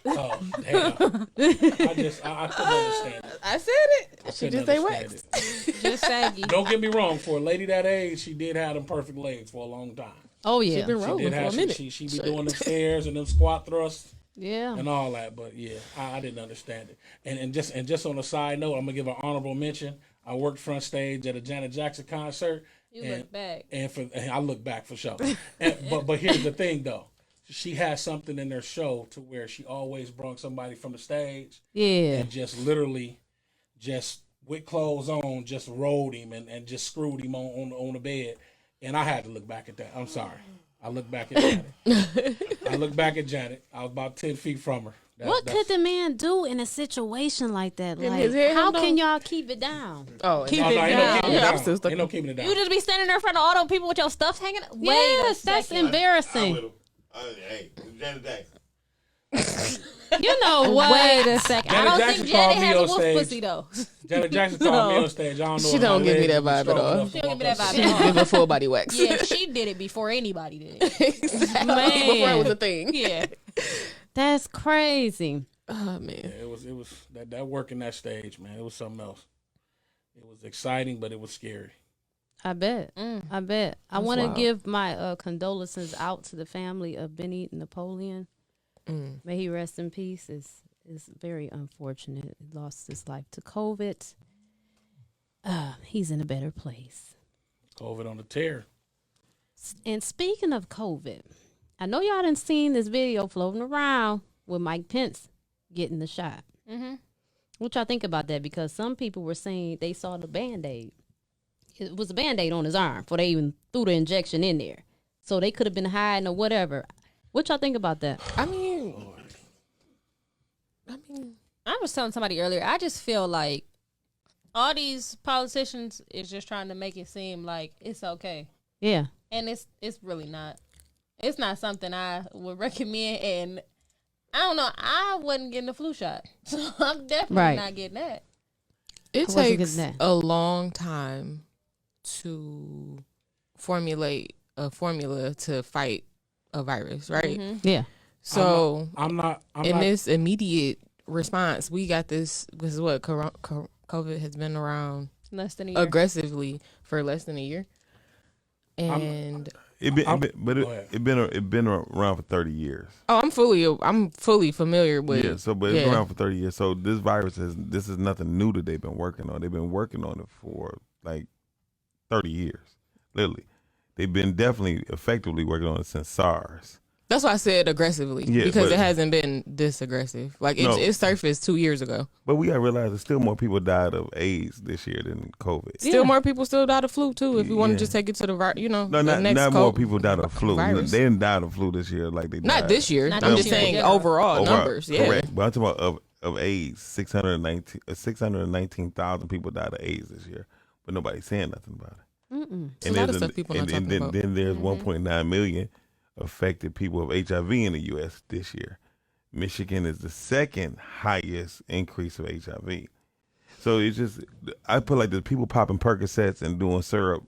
Oh, damn. I couldn't understand it. I said it. She Couldn't just ain't understand waxed. it. Just saggy. Don't get me wrong. For a lady that age, she did have them perfect legs for a long time. Oh yeah. She been She rolling did for a have minute. she be doing them stairs and them squat thrusts Yeah. and all that. But yeah, I didn't understand it. And just on a side note, I'm gonna give an honorable mention. I worked front stage at a Janet Jackson concert. You look back. And I look back for sure. But here's the thing though. She had something in their show to where she always brought somebody from the stage Yeah. and just literally just with clothes on, just rolled him and just screwed him on the bed. And I had to look back at that. I'm sorry. I looked back at Janet. I was about 10 feet from her. What could the man do in a situation like that? Get Like, his head how held can on. y'all keep it down? Oh, Keep Oh, it no, ain't no down. keeping it Yeah, I'm down. still stuck. Ain't no keeping it down. You just be standing there in front of all those people with your stuff hanging. Wait Yes, a that's second. embarrassing. Hey, Janet Jackson. You know what? Wait a second. I Janet don't Jackson think called Janet me has a on wolf stage. pussy though. Janet Jackson called me on stage. I don't know. She if don't my give me legs that was vibe at strong all. enough She to don't walk give me that up vibe the at She all. give a full body wax. Yeah, she did it before anybody did it. Exactly. Man. Before it was a thing. Yeah. That's crazy. Oh man. Yeah, it was that working that stage, man. It was something else. It was exciting, but it was scary. I bet. I bet. I That's want to wild. give my condolences out to the family of Benny Napoleon. May he rest in peace. Is very unfortunate. He lost his life to COVID. He's in a better place. COVID on the tear. And speaking of COVID, I know y'all done seen this video floating around with Mike Pence getting the shot. Mm-hmm. What y'all think about that? Because some people were saying they saw the Band-Aid. It was a Band-Aid on his arm before they even threw the injection in there. So they could have been hiding or whatever. What y'all think about that? I mean, I was telling somebody earlier, I just feel like all these politicians is just trying to make it seem like it's okay. Yeah. And it's really not. It's not something I would recommend, and I don't know. I wasn't getting the flu shot, so I'm definitely not getting that. It I wasn't takes getting that. a long time to formulate a formula to fight a virus, right? Yeah. So I'm not. this immediate response, we got this. This is what COVID has been around Less than a year. aggressively for less than a year, and It been around for 30 years. I'm fully familiar with. Yeah, so but it's been around for 30 years. So this virus this is nothing new that they've been working on. They've been working on it for like 30 years, literally. They've been definitely effectively working on it since SARS. That's why I said aggressively, because it hasn't been this aggressive. Like it surfaced 2 years ago. But we gotta realize that still more people died of AIDS this year than COVID. Still more people still died of flu too. If we want to just take it to the not more people died of flu. Virus. They didn't die of flu this year like they died. Not this year. Not I'm this just year. saying Yeah. overall numbers. Yeah. Correct. But I'm talking about of AIDS. 619,000 people died of AIDS this year, but nobody's saying nothing about it. It's a lot of stuff people not talking about. Then there's 1.9 million affected people of HIV in the U.S. this year. Michigan is the second highest increase of HIV. So it's just, I put like this: people popping Percocets and doing syrup.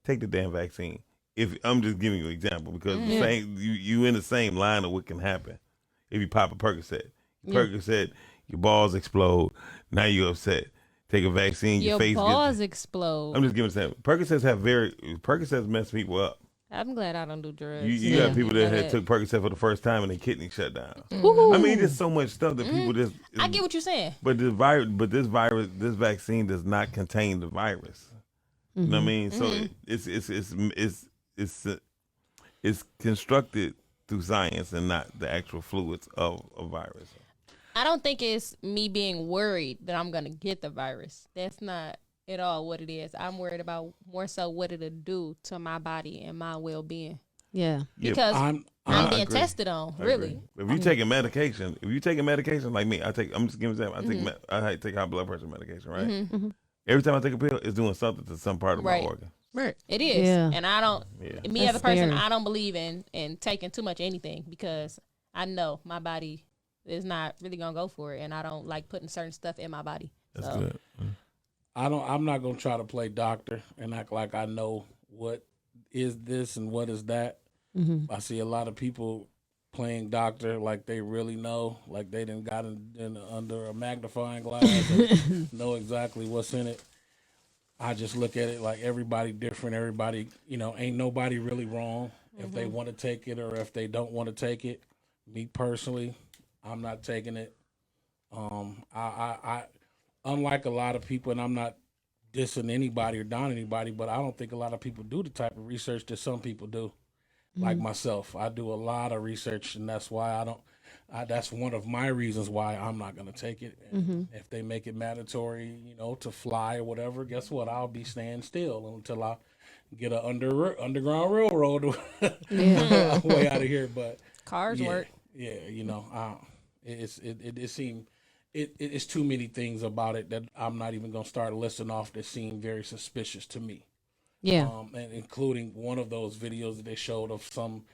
Take the damn vaccine. If I'm just giving you an example, because you in the same line of what can happen if you pop a Percocet. Percocet, your balls explode. Now you're upset. Take a vaccine, your face balls explode. I'm just giving an example. Percocets mess people up. I'm glad I don't do drugs. You got people that had took Percocet for the first time and their kidney shut down. I mean, there's so much stuff that people just. I get what you're saying. But this vaccine does not contain the virus. You know what I mean? So it's constructed through science and not the actual fluids of a virus. I don't think it's me being worried that I'm going to get the virus. That's not at all what it is. I'm worried about more so what it'll do to my body and my well-being. Yeah. Because I'm being tested on, really. If you taking medication like me, I'm just giving an example. I take high blood pressure medication, right? Every time I take a pill, it's doing something to some part of my organ. Right. It is. Yeah. And I don't, me That's as a person, scary. I don't believe in taking too much anything because I know my body is not really going to go for it. And I don't like putting certain stuff in my body. That's so. good. I'm not gonna try to play doctor and act like I know what is this and what is that. I see a lot of people playing doctor like they really know, like they done got in under a magnifying glass and know exactly what's in it. I just look at it like everybody different. Everybody, ain't nobody really wrong if they want to take it or if they don't want to take it. Me personally, I'm not taking it. I unlike a lot of people, and I'm not dissing anybody or down anybody, but I don't think a lot of people do the type of research that some people do. Like myself, I do a lot of research, and that's why that's one of my reasons why I'm not going to take it. And if they make it mandatory, to fly or whatever, guess what? I'll be staying still until I get an underground railroad way out of here. But Cars work. Yeah, it's too many things about it that I'm not even going to start listing off that seem very suspicious to me. Yeah. And including one of those videos that they showed of some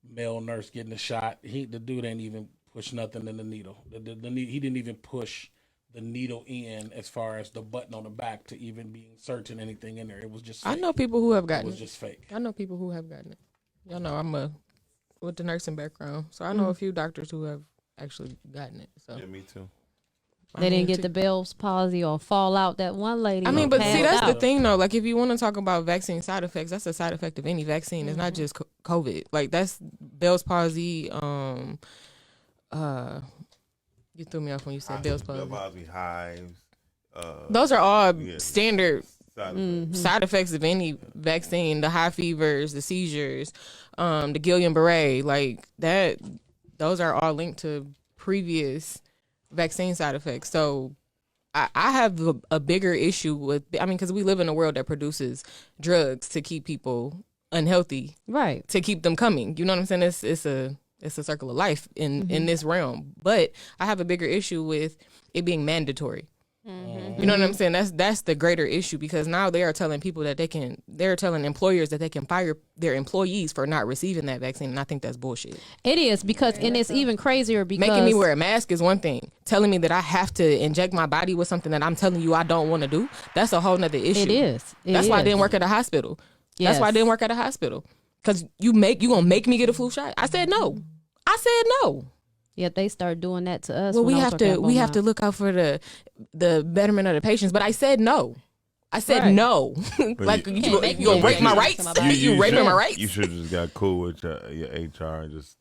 male nurse getting a shot. The dude ain't even push nothing in the needle. He didn't even push the needle in as far as the button on the back to even be inserting anything in there. It was just fake. I know people who have gotten it. It was just fake. I know people who have gotten it. Y'all know I'm with the nursing background, so I know a few doctors who have actually gotten it. So Yeah, me too. They didn't get the Bell's palsy or fallout. That one lady. I mean, but see, that's passed the thing, though. Like, if you want to talk about vaccine side effects, that's a side effect of any vaccine. It's not just COVID. Like, that's Bell's palsy. You threw me off when you said Bell's palsy. Bell's palsy, hives. Those are all standard Side side effects of any vaccine. The high fevers, the seizures, the Guillain-Barré, like that. Those are all linked to previous vaccine side effects. So I have a bigger issue with, because we live in a world that produces drugs to keep people unhealthy, right? To keep them coming. You know what I'm saying? It's a circle of life in this realm. But I have a bigger issue with it being mandatory. You know what I'm saying? That's the greater issue, because now they are telling people that they're telling employers that they can fire their employees for not receiving that vaccine, and I think that's bullshit. It is, because, and it's even crazier because Making me wear a mask is one thing. Telling me that I have to inject my body with something that I'm telling you I don't want to do, that's a whole nother issue. It is. That's why I didn't work at a hospital. That's why I didn't work at a hospital. Because you gonna make me get a flu shot? I said no. Yeah, they start doing that to us. Well, we have to look out for the betterment of the patients. But I said no. I said no. Like you gonna rape my rights? You raping my rights? You should have just got cool with your HR and just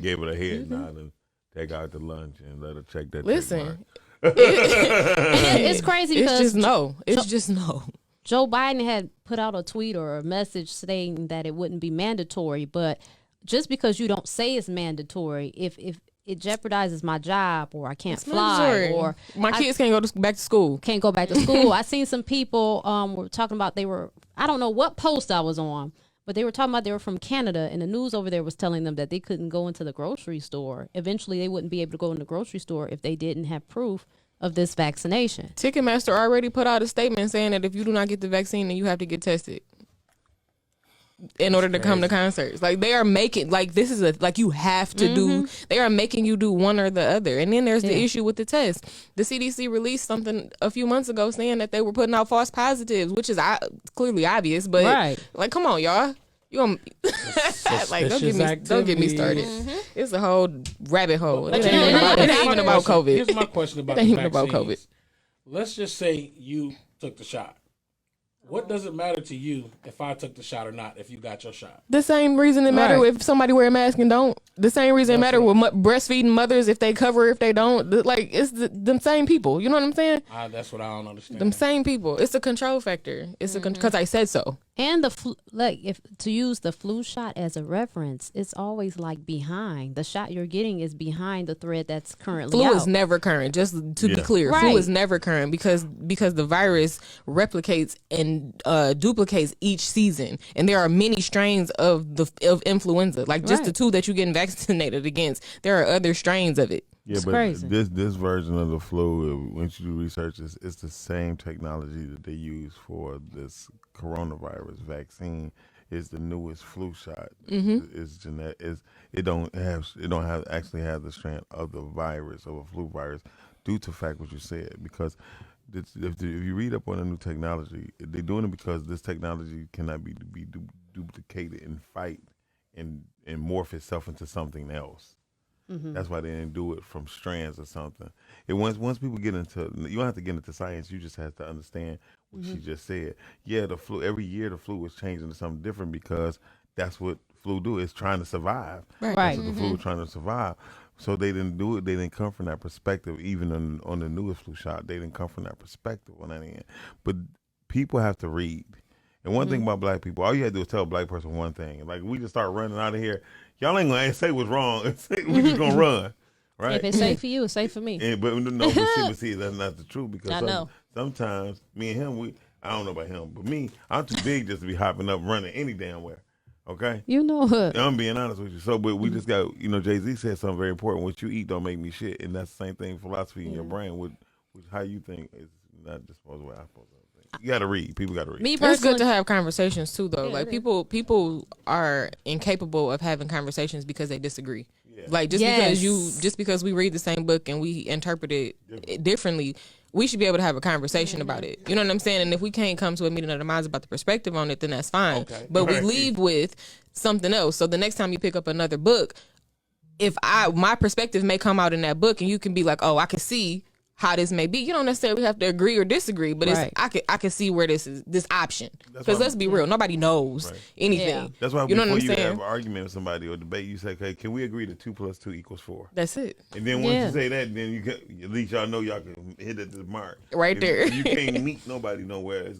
gave it a head nod and take out to lunch and let her check that. Listen, it's crazy because it's just no. Joe Biden had put out a tweet or a message saying that it wouldn't be mandatory, but just because you don't say it's mandatory, if it jeopardizes my job, or I can't fly, or my kids can't go back to school. I seen some people were talking about I don't know what post I was on, but they were talking about they were from Canada, and the news over there was telling them that they couldn't go into the grocery store. Eventually, they wouldn't be able to go in the grocery store if they didn't have proof of this vaccination. Ticketmaster already put out a statement saying that if you do not get the vaccine, then you have to get tested in order to come to concerts. Like, they are making, like, this is you have to do, they are making you do one or the other. And then there's the issue with the test. The CDC released something a few months ago saying that they were putting out false positives, which is clearly obvious, but like, come on, y'all. You gonna like, don't get me started. It's a whole rabbit hole. It ain't even about COVID. Here's my question about the vaccines. Let's just say you took the shot. What does it matter to you if I took the shot or not, if you got your shot? The same reason it matter if somebody wear a mask and don't. The same reason it matter with breastfeeding mothers, if they cover, if they don't. Like, it's them same people. You know what I'm saying? That's what I don't understand. Them same people. It's a control factor. It's because I said so. And the flu, like, if to use the flu shot as a reference, it's always like behind. The shot you're getting is behind the thread that's currently out. Flu is never current. Just to be clear, flu is never current because the virus replicates and duplicates each season, and there are many strains of influenza. Like, just the two that you're getting vaccinated against, there are other strains of it. Yeah, it's but crazy. This version of the flu, once you do research, it's the same technology that they use for this coronavirus vaccine. It's the newest flu shot. It's genetic. It don't actually have the strand of the virus, of a flu virus, due to the fact what you said. Because if you read up on the new technology, they're doing it because this technology cannot be duplicated and fight and morph itself into something else. That's why they didn't do it from strands or something. Once people get into, you don't have to get into science. You just have to understand what she just said. Yeah, the flu, every year the flu is changing to something different because that's what flu do. It's trying to survive. Right. That's what the flu is trying to survive. So they didn't do it. They didn't come from that perspective. Even on the newest flu shot, they didn't come from that perspective on that end. But people have to read. And one thing about black people, all you have to do is tell a black person one thing. Like, we just start running out of here. Y'all ain't gonna say what's wrong. We just gonna run, right? If it's safe for you, it's safe for me. But see, that's not the truth, because sometimes me and him, I don't know about him, but me, I'm too big just to be hopping up running any damn where. Okay, you know what? I'm being honest with you. So, but we just got, Jay-Z said something very important. What you eat don't make me shit, and that's the same thing. Philosophy in your brain, which how you think is not just the way I supposed to. You gotta read. People gotta read. It's good to have conversations too, though. Like, people are incapable of having conversations because they disagree. Yeah. Like, just because we read the same book and we interpret it differently, we should be able to have a conversation about it. You know what I'm saying? And if we can't come to a meeting of the minds about the perspective on it, then that's fine. Okay. But we leave with something else. So the next time you pick up another book, my perspective may come out in that book, and you can be like, oh, I can see how this may be. You don't necessarily have to agree or disagree, but I can see where this option. Because let's be real, nobody knows anything. Yeah. That's why before you have an argument with somebody or debate, you say, okay, can we agree that 2 + 2 = 4? That's it. And then once you say that, then you can, at least y'all know y'all can hit at the mark. Right there. You can't meet nobody nowhere.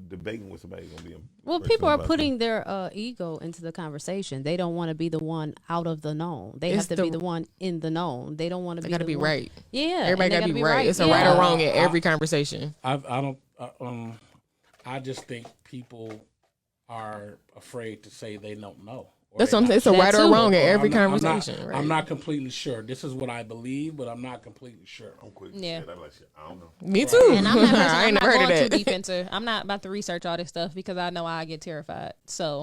Debating with somebody is going to be people are putting their ego into the conversation. They don't want to be the one out of the known. They have to be the one in the known. They don't want to be the one. Right. Yeah. Everybody got to be right. It's a right or wrong in every conversation. I just think people are afraid to say they don't know. That's what I'm saying. It's a right or wrong in every conversation. I'm not completely sure. This is what I believe, but I'm not completely sure. I'm quick. Yeah. I'm like, shit, I don't know. Me too. And I'm not, I ain't I'm not never heard going of too that. deep into. I'm not about to research all this stuff because I know I get terrified. So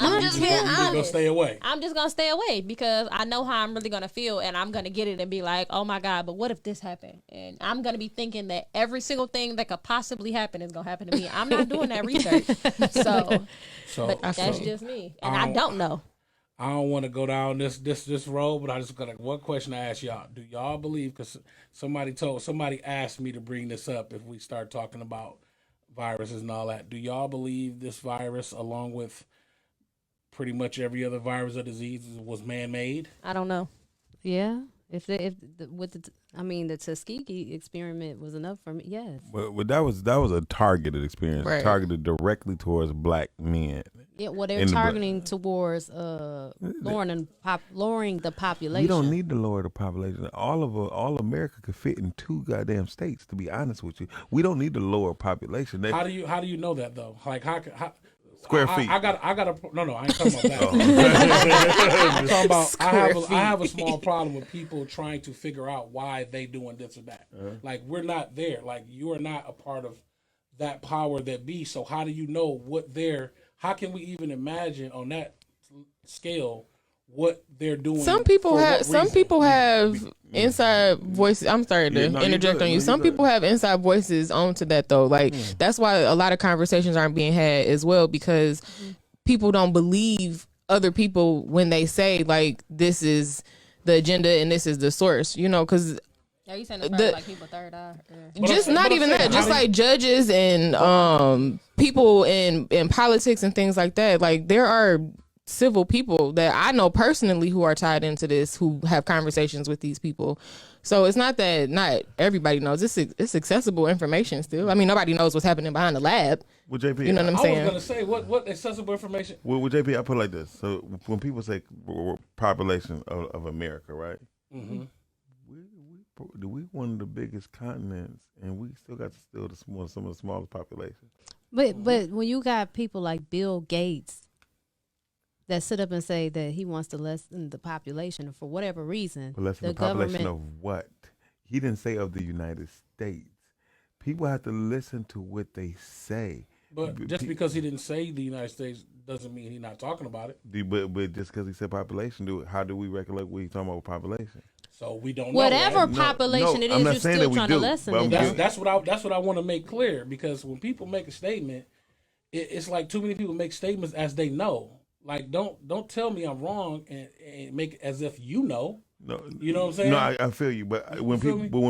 I'm just being You're gonna honest. stay away. I'm just gonna stay away because I know how I'm really gonna feel, and I'm gonna get it and be like, "Oh my God!" But what if this happened? And I'm gonna be thinking that every single thing that could possibly happen is gonna happen to me. I'm not doing that research, but that's just me, and I don't know. I don't want to go down this road, but I just got one question to ask y'all. Do y'all believe? Because somebody asked me to bring this up if we start talking about viruses and all that. Do y'all believe this virus, along with pretty much every other virus or disease, was man-made? I don't know. Yeah. The Tuskegee experiment was enough for me. Yes. But that was a targeted experience, Right. targeted directly towards black men. Yeah. Well, they're In the- targeting towards lowering the population. We don't need to lower the population. All America could fit in 2 goddamn states. To be honest with you, we don't need to lower population. How do you know that though? Like how Square feet. I got no. I ain't talking about that. I'm talking about I have a small problem with people trying to figure out why they doing this or that. Like we're not there. Like you are not a part of that power that be. So how do you know what they're? How can we even imagine on that scale what they're doing? Some people for have. what Some reason? people have inside voices. I'm sorry to interject on you. Some people have inside voices onto that though. Like that's why a lot of conversations aren't being had as well because people don't believe other people when they say like this is the agenda and this is the source. You know, because. Are you saying the like people third eye? Just not even that. Just like judges and people in politics and things like that. Like there are civil people that I know personally who are tied into this who have conversations with these people. So it's not that not everybody knows. It's accessible information still. I mean, nobody knows what's happening behind the lab. Well, JP, you know what I'm saying? I was gonna say what accessible information. Well, JP, I put it like this. So when people say population of America, right? Mm-hmm. We one of the biggest continents, and we still got some of the smallest population. But when you got people like Bill Gates that sit up and say that he wants to lessen the population for whatever reason, But lessen the population of what? He didn't say of the United States. People have to listen to what they say. But just because he didn't say the United States doesn't mean he's not talking about it. But just because he said population, how do we recollect what he's talking about with population? So we don't know. Whatever Right? population it is, you're still trying to lessen it. That's what I want to make clear, because when people make a statement, it's like too many people make statements as they know. Like don't tell me I'm wrong and make it as if you know. No, you know what I'm saying? No, I feel you, but when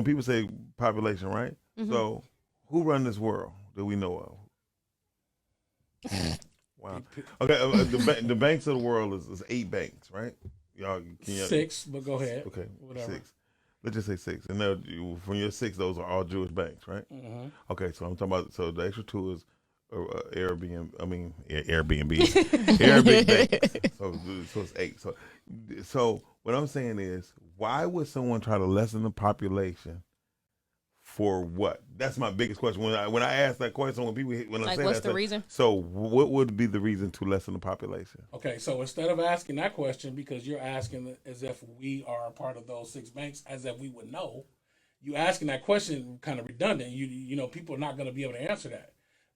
people say population, right? Mm-hmm. So who run this world that we know of? Wow. Okay, the banks of the world is 8 banks, right? Y'all 6, but go ahead. Okay, whatever. 6. Let's just say 6, and now from your 6, those are all Jewish banks, right? Mm-hmm. Okay, so I'm talking about. So the extra 2 is Airbnb. Arabic banks. So it's 8. So what I'm saying is, why would someone try to lessen the population? For what? That's my biggest question. When I ask that question, when I say what's that, the reason? So what would be the reason to lessen the population? Okay, so instead of asking that question, because you're asking as if we are a part of those 6 banks, as if we would know, you asking that question kind of redundant. You know, people are not going to be able to answer that.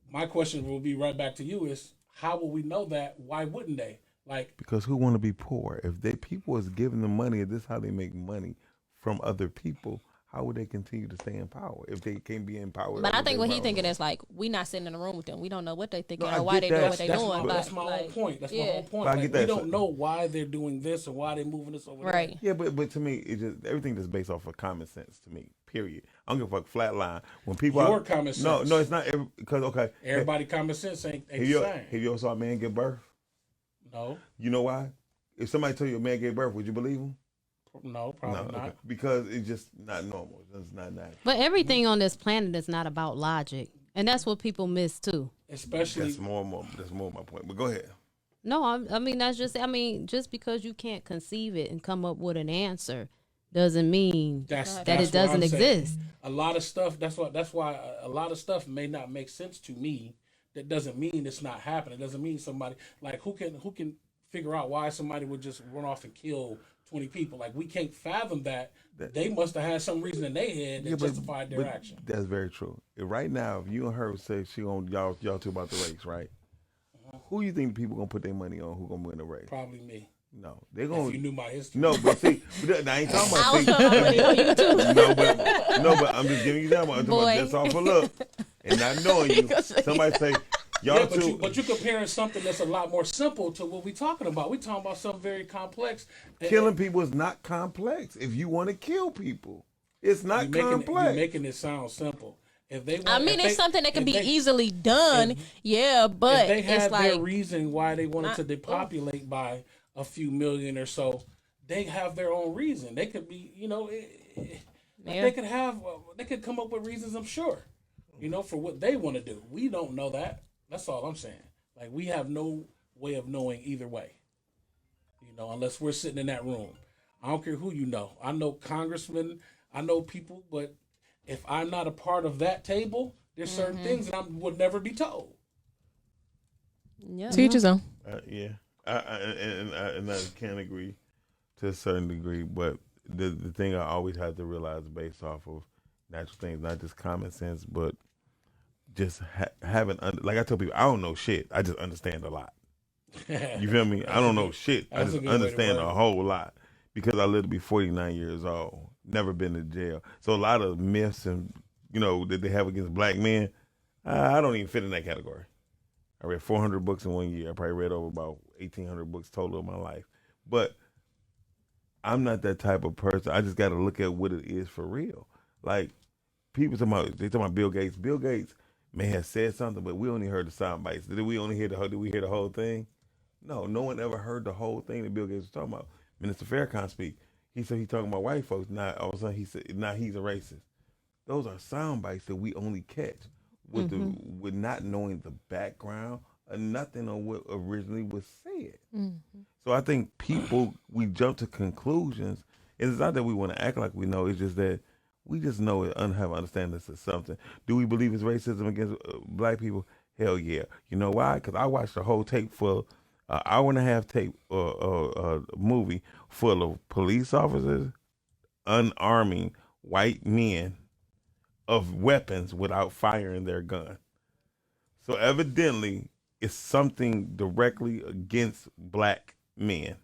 My question will be right back to you: is how will we know that? Why wouldn't they? Like, because who want to be poor? If people is giving them money, if this is how they make money from other people, how would they continue to stay in power if they can't be in power? But I think what he's thinking is like, we not sitting in the room with them. We don't know what they thinking or why they doing what they doing. That's my whole point. That's my whole point. Like, we don't know why they're doing this or why they're moving this over right. there. Yeah, but to me, it just everything is based off of common sense. To me, period. I don't give a fuck. Flat line. When people common sense. No, it's not. Because everybody common sense ain't the same. Have you ever saw a man give birth? No. You know why? If somebody told you a man gave birth, would you believe him? No, probably not. Okay. Because it's just not normal. It's not natural. But everything on this planet is not about logic, and that's what people miss too. Especially that's more my point. But go ahead. No, I mean just because you can't conceive it and come up with an answer doesn't mean that it doesn't exist. A lot of stuff. That's why a lot of stuff may not make sense to me. That doesn't mean it's not happening. It doesn't mean somebody like who can figure out why somebody would just run off and kill 20 people. Like, we can't fathom that. They must have had some reason in their head that justified their action. That's very true. Right now, if you and her say she on y'all two about the race, right? Who you think people gonna put their money on? Who gonna win the race? Probably me. No, they're gonna. If you knew my history. No, but see, I ain't talking about. I was putting my money on you too. No, but I'm just giving you that one. I'm talking about just off a look and not knowing you. Somebody say y'all two. But you're comparing something that's a lot more simple to what we're talking about. We're talking about something very complex. Killing people is not complex. If you want to kill people, it's not complex. You're making it sound simple. If they want, it's something that can be easily done. But if they had it's like their reason why they wanted to depopulate by a few million or so, they have their own reason. They could be, they could come up with reasons, I'm sure, for what they want to do. We don't know that. That's all I'm saying. Like, we have no way of knowing either way, unless we're sitting in that room. I don't care who you know. I know congressmen, I know people, but if I'm not a part of that table, there's certain things that I would never be told. Yeah. To each his own. Yeah. And I can agree to a certain degree, but the thing I always have to realize based off of natural things, not just common sense, but just having, like I tell people, I don't know shit. I just understand a lot. You feel me? I don't know shit. I just understand a whole lot because I lived to be 49 years old, never been to jail. So a lot of myths and, that they have against black men, I don't even fit in that category. I read 400 books in 1 year. I probably read over about 1,800 books total in my life. But I'm not that type of person. I just got to look at what it is for real. Like, people talking about Bill Gates. Bill Gates may have said something, but we only heard the sound bites. Did we hear the whole thing? No one ever heard the whole thing that Bill Gates was talking about. Minister Farrakhan speak. He said he's talking about white folks. Now all of a sudden he said now he's a racist. Those are sound bites that we only catch with with not knowing the background or nothing on what originally was said. So I think we jump to conclusions. It's not that we want to act like we know. It's just that we just know it, have understanding of something. Do we believe it's racism against black people? Hell yeah. You know why? Because I watched the whole tape for an hour and a half tape, movie full of police officers unarming white men of weapons without firing their gun. So evidently, it's something directly against black men,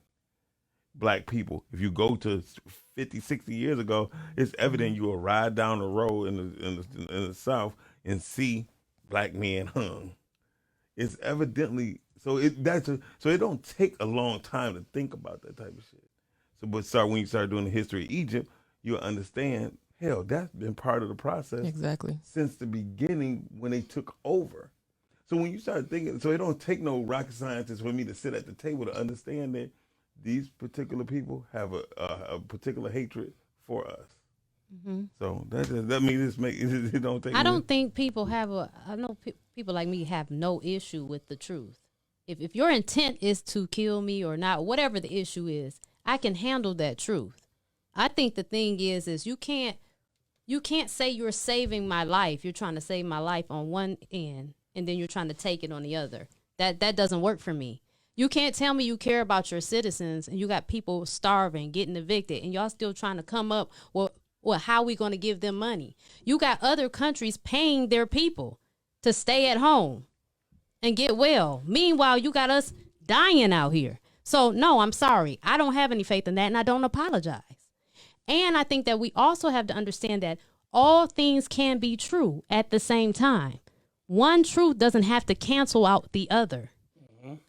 black people. If you go to 50, 60 years ago, it's evident you will ride down the road in the South and see black men hung. It's evidently so it don't take a long time to think about that type of shit. So, when you start doing the history of Egypt, you'll understand. Hell, that's been part of the process Exactly. since the beginning when they took over. So when you start thinking, so it don't take no rocket scientists for me to sit at the table to understand that these particular people have a particular hatred for us. So that means it don't take. I don't think people I know people like me have no issue with the truth. If your intent is to kill me or not, whatever the issue is, I can handle that truth. I think the thing is you can't say you're saving my life. You're trying to save my life on one end, and then you're trying to take it on the other. That doesn't work for me. You can't tell me you care about your citizens, and you got people starving, getting evicted, and y'all still trying to come up with how we going to give them money. You got other countries paying their people to stay at home and get well. Meanwhile, you got us dying out here. So, no, I'm sorry. I don't have any faith in that, and I don't apologize. And I think that we also have to understand that all things can be true at the same time. One truth doesn't have to cancel out the other.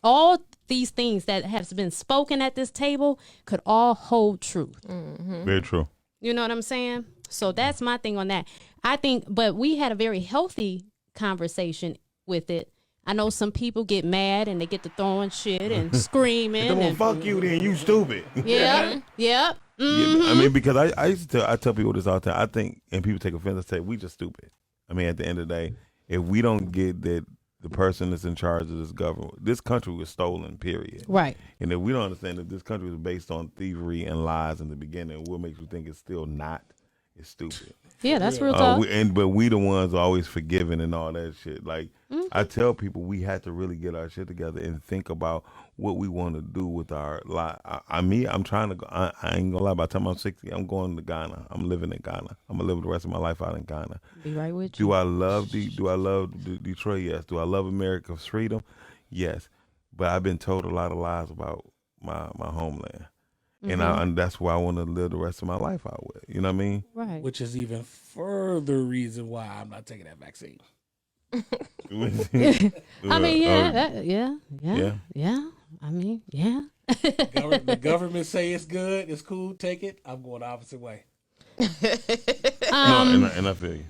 All these things that have been spoken at this table could all hold truth. Very true. You know what I'm saying? So that's my thing on that. I think, but we had a very healthy conversation with it. I know some people get mad and they get to throwing shit and screaming. And fuck you then, you stupid. Yep. Yeah, I mean, because I tell people this all the time. I think, and people take offense and say, we just stupid. I mean, at the end of the day, if we don't get that the person that's in charge of this government, this country was stolen, period. Right. And if we don't understand that this country was based on thievery and lies in the beginning, what makes you think it's still not? is stupid. Yeah, that's real talk. But we the ones always forgiving and all that shit. Like I tell people, we have to really get our shit together and think about what we want to do with our life. I'm trying to go. I ain't gonna lie. By the time I'm 60, I'm going to Ghana. I'm living in Ghana. I'm gonna live the rest of my life out in Ghana. Be right with you. Do I love Detroit? Yes. Do I love America's freedom? Yes. But I've been told a lot of lies about my homeland. And that's why I want to live the rest of my life out with. You know what I mean? Right. Which is even further reason why I'm not taking that vaccine. I mean, yeah. I mean, yeah. The government say it's good, it's cool, take it. I'm going the opposite way. And I feel you.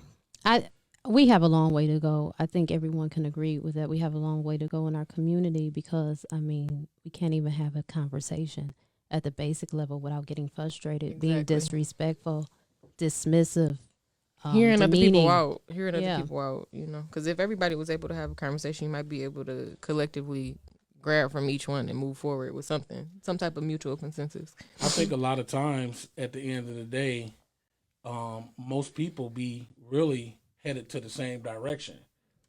We have a long way to go. I think everyone can agree with that. We have a long way to go in our community because, I mean, we can't even have a conversation at the basic level without getting frustrated, being disrespectful, dismissive, hearing other demeaning. people out, you know, because if everybody was able to have a conversation, you might be able to collectively grab from each one and move forward with some type of mutual consensus. I think a lot of times at the end of the day, most people be really headed to the same direction.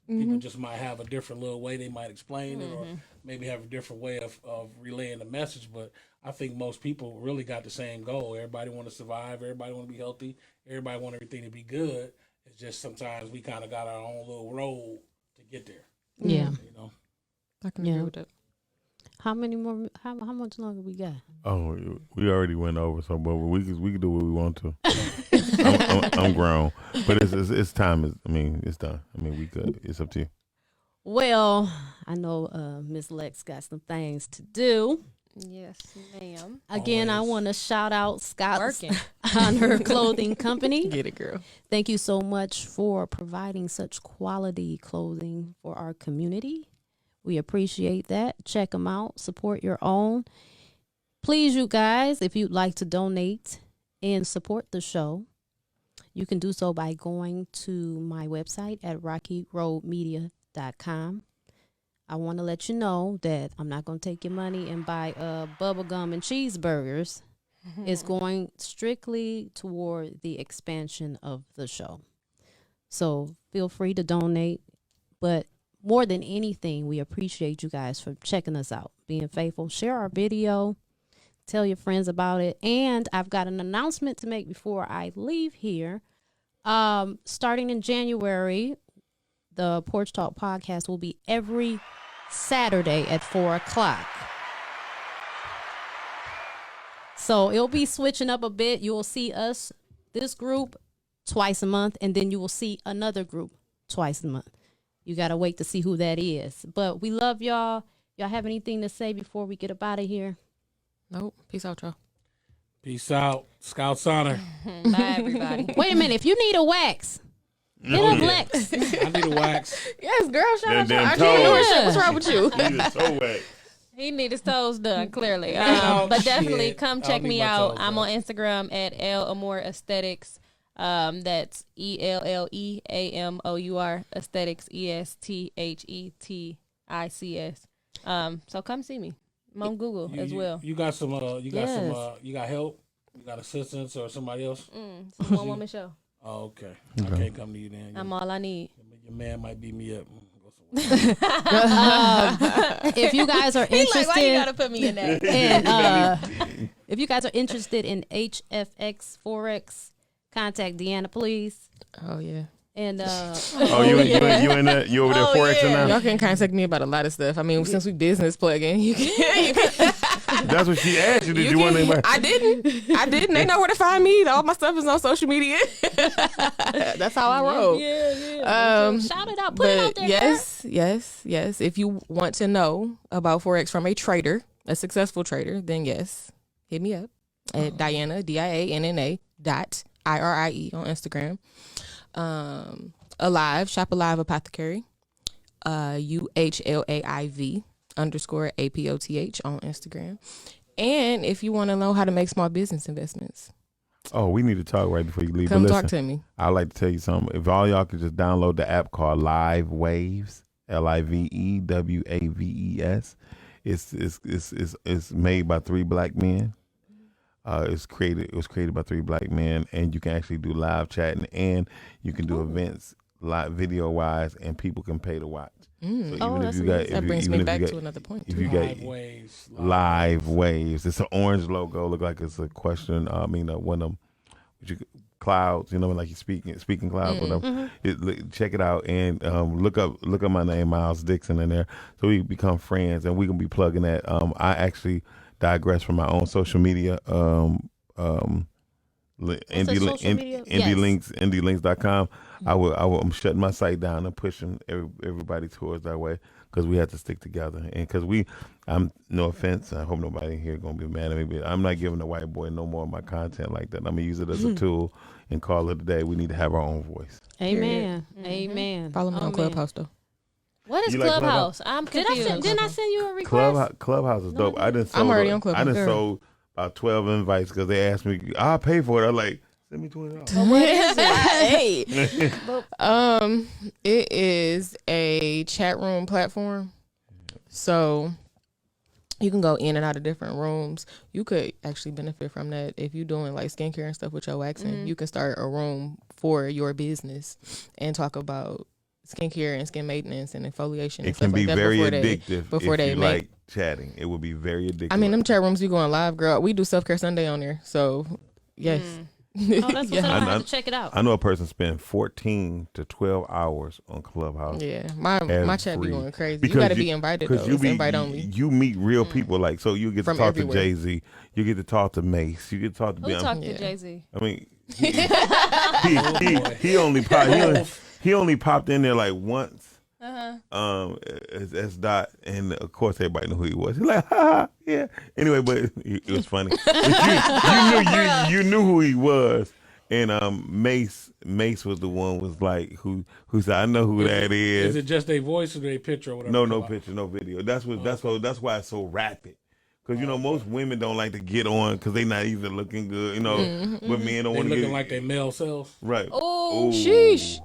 People just might have a different little way they might explain it, or maybe have a different way of relaying the message. But I think most people really got the same goal. Everybody want to survive. Everybody want to be healthy. Everybody want everything to be good. It's just sometimes we kind of got our own little road to get there. Yeah. You know? I can agree with that. How many more? How much longer we got? Oh, we already went over, so but we can do what we want to. I'm grown, but it's time. It's done. We could. It's up to you. Well, I know Miss Lex got some things to do. Yes, ma'am. Again, I want to shout out Scott's Honor Clothing Company. Get it, girl. Thank you so much for providing such quality clothing for our community. We appreciate that. Check them out. Support your own. Please, you guys, if you'd like to donate and support the show, you can do so by going to my website at rockyroadmedia.com. I want to let you know that I'm not going to take your money and buy bubble gum and cheeseburgers. It's going strictly toward the expansion of the show. So feel free to donate. But more than anything, we appreciate you guys for checking us out, being faithful. Share our video. Tell your friends about it. And I've got an announcement to make before I leave here. Starting in January, the Porch Talk podcast will be every Saturday at 4:00. So it'll be switching up a bit. You will see us, this group, twice a month, and then you will see another group twice a month. You got to wait to see who that is. But we love y'all. Y'all have anything to say before we get up out of here? Nope. Peace out, y'all. Peace out. Scout's Honor. Bye, everybody. Wait a minute. If you need a wax, hit up Lex. I need a wax. Yes, girl. Shout out. Damn I toe. didn't know her shit. What's wrong with you? Need a toe wax. He need his toes done, clearly. Oh, But definitely shit. come I check don't me need my out. toes I'm done. on Instagram at El Amor Aesthetics. That's ELLEAMOUR Aesthetics, ESTHETICS. So come see me. I'm on Google as well. You got some. You got Yes. some. You got help. You got assistance or somebody else. It's a one-woman show. Oh, okay. I can't come to you then. I'm all I need. Your man might beat me up. If you guys are He's like, why you interested gotta put me in that? if you guys are interested in HFX Forex, contact Deanna, please. Oh yeah. And You in there? You over there Forex now? Y'all can contact me about a lot of stuff. Since we business plugging, you can. That's what she asked you. Did you want anybody? I didn't. They know where to find me. All my stuff is on social media. That's how I roll. shout it out, put it out there. Yes. If you want to know about Forex from a trader, a successful trader, then yes, hit me up at Diana DIANNA .IRIE on Instagram. Shop Alive Apothecary, UHLAIV _APOTH on Instagram. And if you want to know how to make small business investments, Oh, we need to talk right before you leave. come But talk listen, to me. I'd like to tell you something. If all y'all could just download the app called Live Waves, LIVEWAVES. It's made by 3 black men. It was created by 3 black men, and you can actually do live chatting, and you can do events live video wise, and people can pay to watch. So even if you got, that brings me back to another point. If you got live waves, it's an orange logo. Look like it's a question. One of them clouds. Like you speaking clouds. Whatever. Check it out and look up my name, Miles Dixon, in there, so we become friends, and we can be plugging that. I actually digress from my own social media. indielinks.com. I'm shutting my site down and pushing everybody towards that way, because we have to stick together, and because I'm no offense, I hope nobody here gonna be mad at me, but I'm not giving the white boy no more of my content like that. I'm gonna use it as a tool and call it a day. We need to have our own voice. Amen. Amen. Follow me on Clubhouse though. What is You like Clubhouse? I'm confused. Didn't I send you a request? Clubhouse is dope. I'm already on Clubhouse. I done sold about 12 invites because they asked me, I'll pay for it. I'm like, send me $20. What is it? Hey. It is a chat room platform. So you can go in and out of different rooms. You could actually benefit from that if you're doing like skincare and stuff with your waxing. You can start a room for your business and talk about skincare and skin maintenance and exfoliation. It can be very addictive if you like chatting. It will be very addictive. I mean, them chat rooms be going live, girl. We do Self Care Sunday on there, so yes. Oh, that's what's up. I have to check it out. I know a person spent 14 to 12 hours on Clubhouse. Yeah, my chat be going crazy. You got to be invited though. It's invite only. You meet real people, like, so you get to From talk everywhere. to Jay-Z. You get to talk to Mace. You get to talk to Who talked to Jay-Z? I mean, he only popped in there like once. As Dot, and of course everybody knew who he was. He's like, ha, yeah. Anyway, but it was funny. But you knew who he was, and Mace was the one was like who said, I know who that is. Is it just a voice or their picture or whatever? No picture, no video. That's why it's so rapid. Because most women don't like to get on because they not even looking good. But men don't want to get looking like they male selves. Right. Oh, sheesh.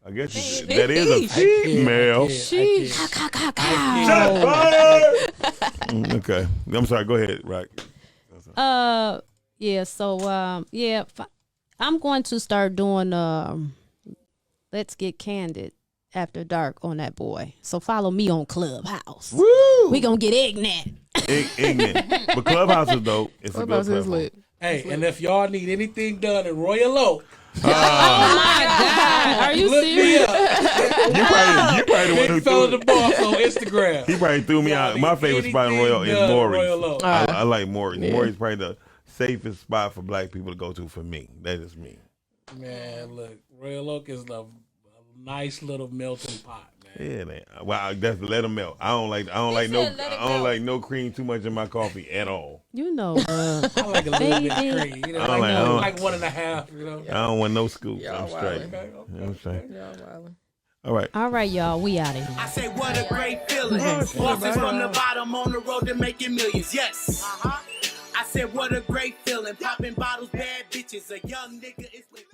I guess that is a female. Sheesh. Okay. I'm sorry. Go ahead, Rock. Yeah. So, I'm going to start doing Let's Get Candid after dark on that boy. So follow me on Clubhouse. Woo! We gonna get ignorant. Ignorant. But Clubhouse is dope. It's Clubhouse a good is lit. Hey, and if y'all need anything done in Royal Oak, Oh my God! Are you look serious? me up. You probably the one who Big fella threw the boss on Instagram. He probably threw me out. My favorite spot in Royal is Maury's. Royal Oak. I like Maury's. Yeah. Maury's probably the safest spot for black people to go to for me. That is me. Man, look, Royal Oak is a nice little melting pot, man. Yeah, man. Well, that's let them melt. I don't like no cream too much in my coffee at all. I like a little bit of cream. I don't like 1.5. I don't want no scoop. Y'all I'm straight. Okay. I'm straight. Y'all wildin'. All right, y'all. We out of here. I say what a great feeling. Bosses from the bottom on the road to making millions. Yes. I said what a great feeling. Popping bottles, bad bitches. A young nigga is living.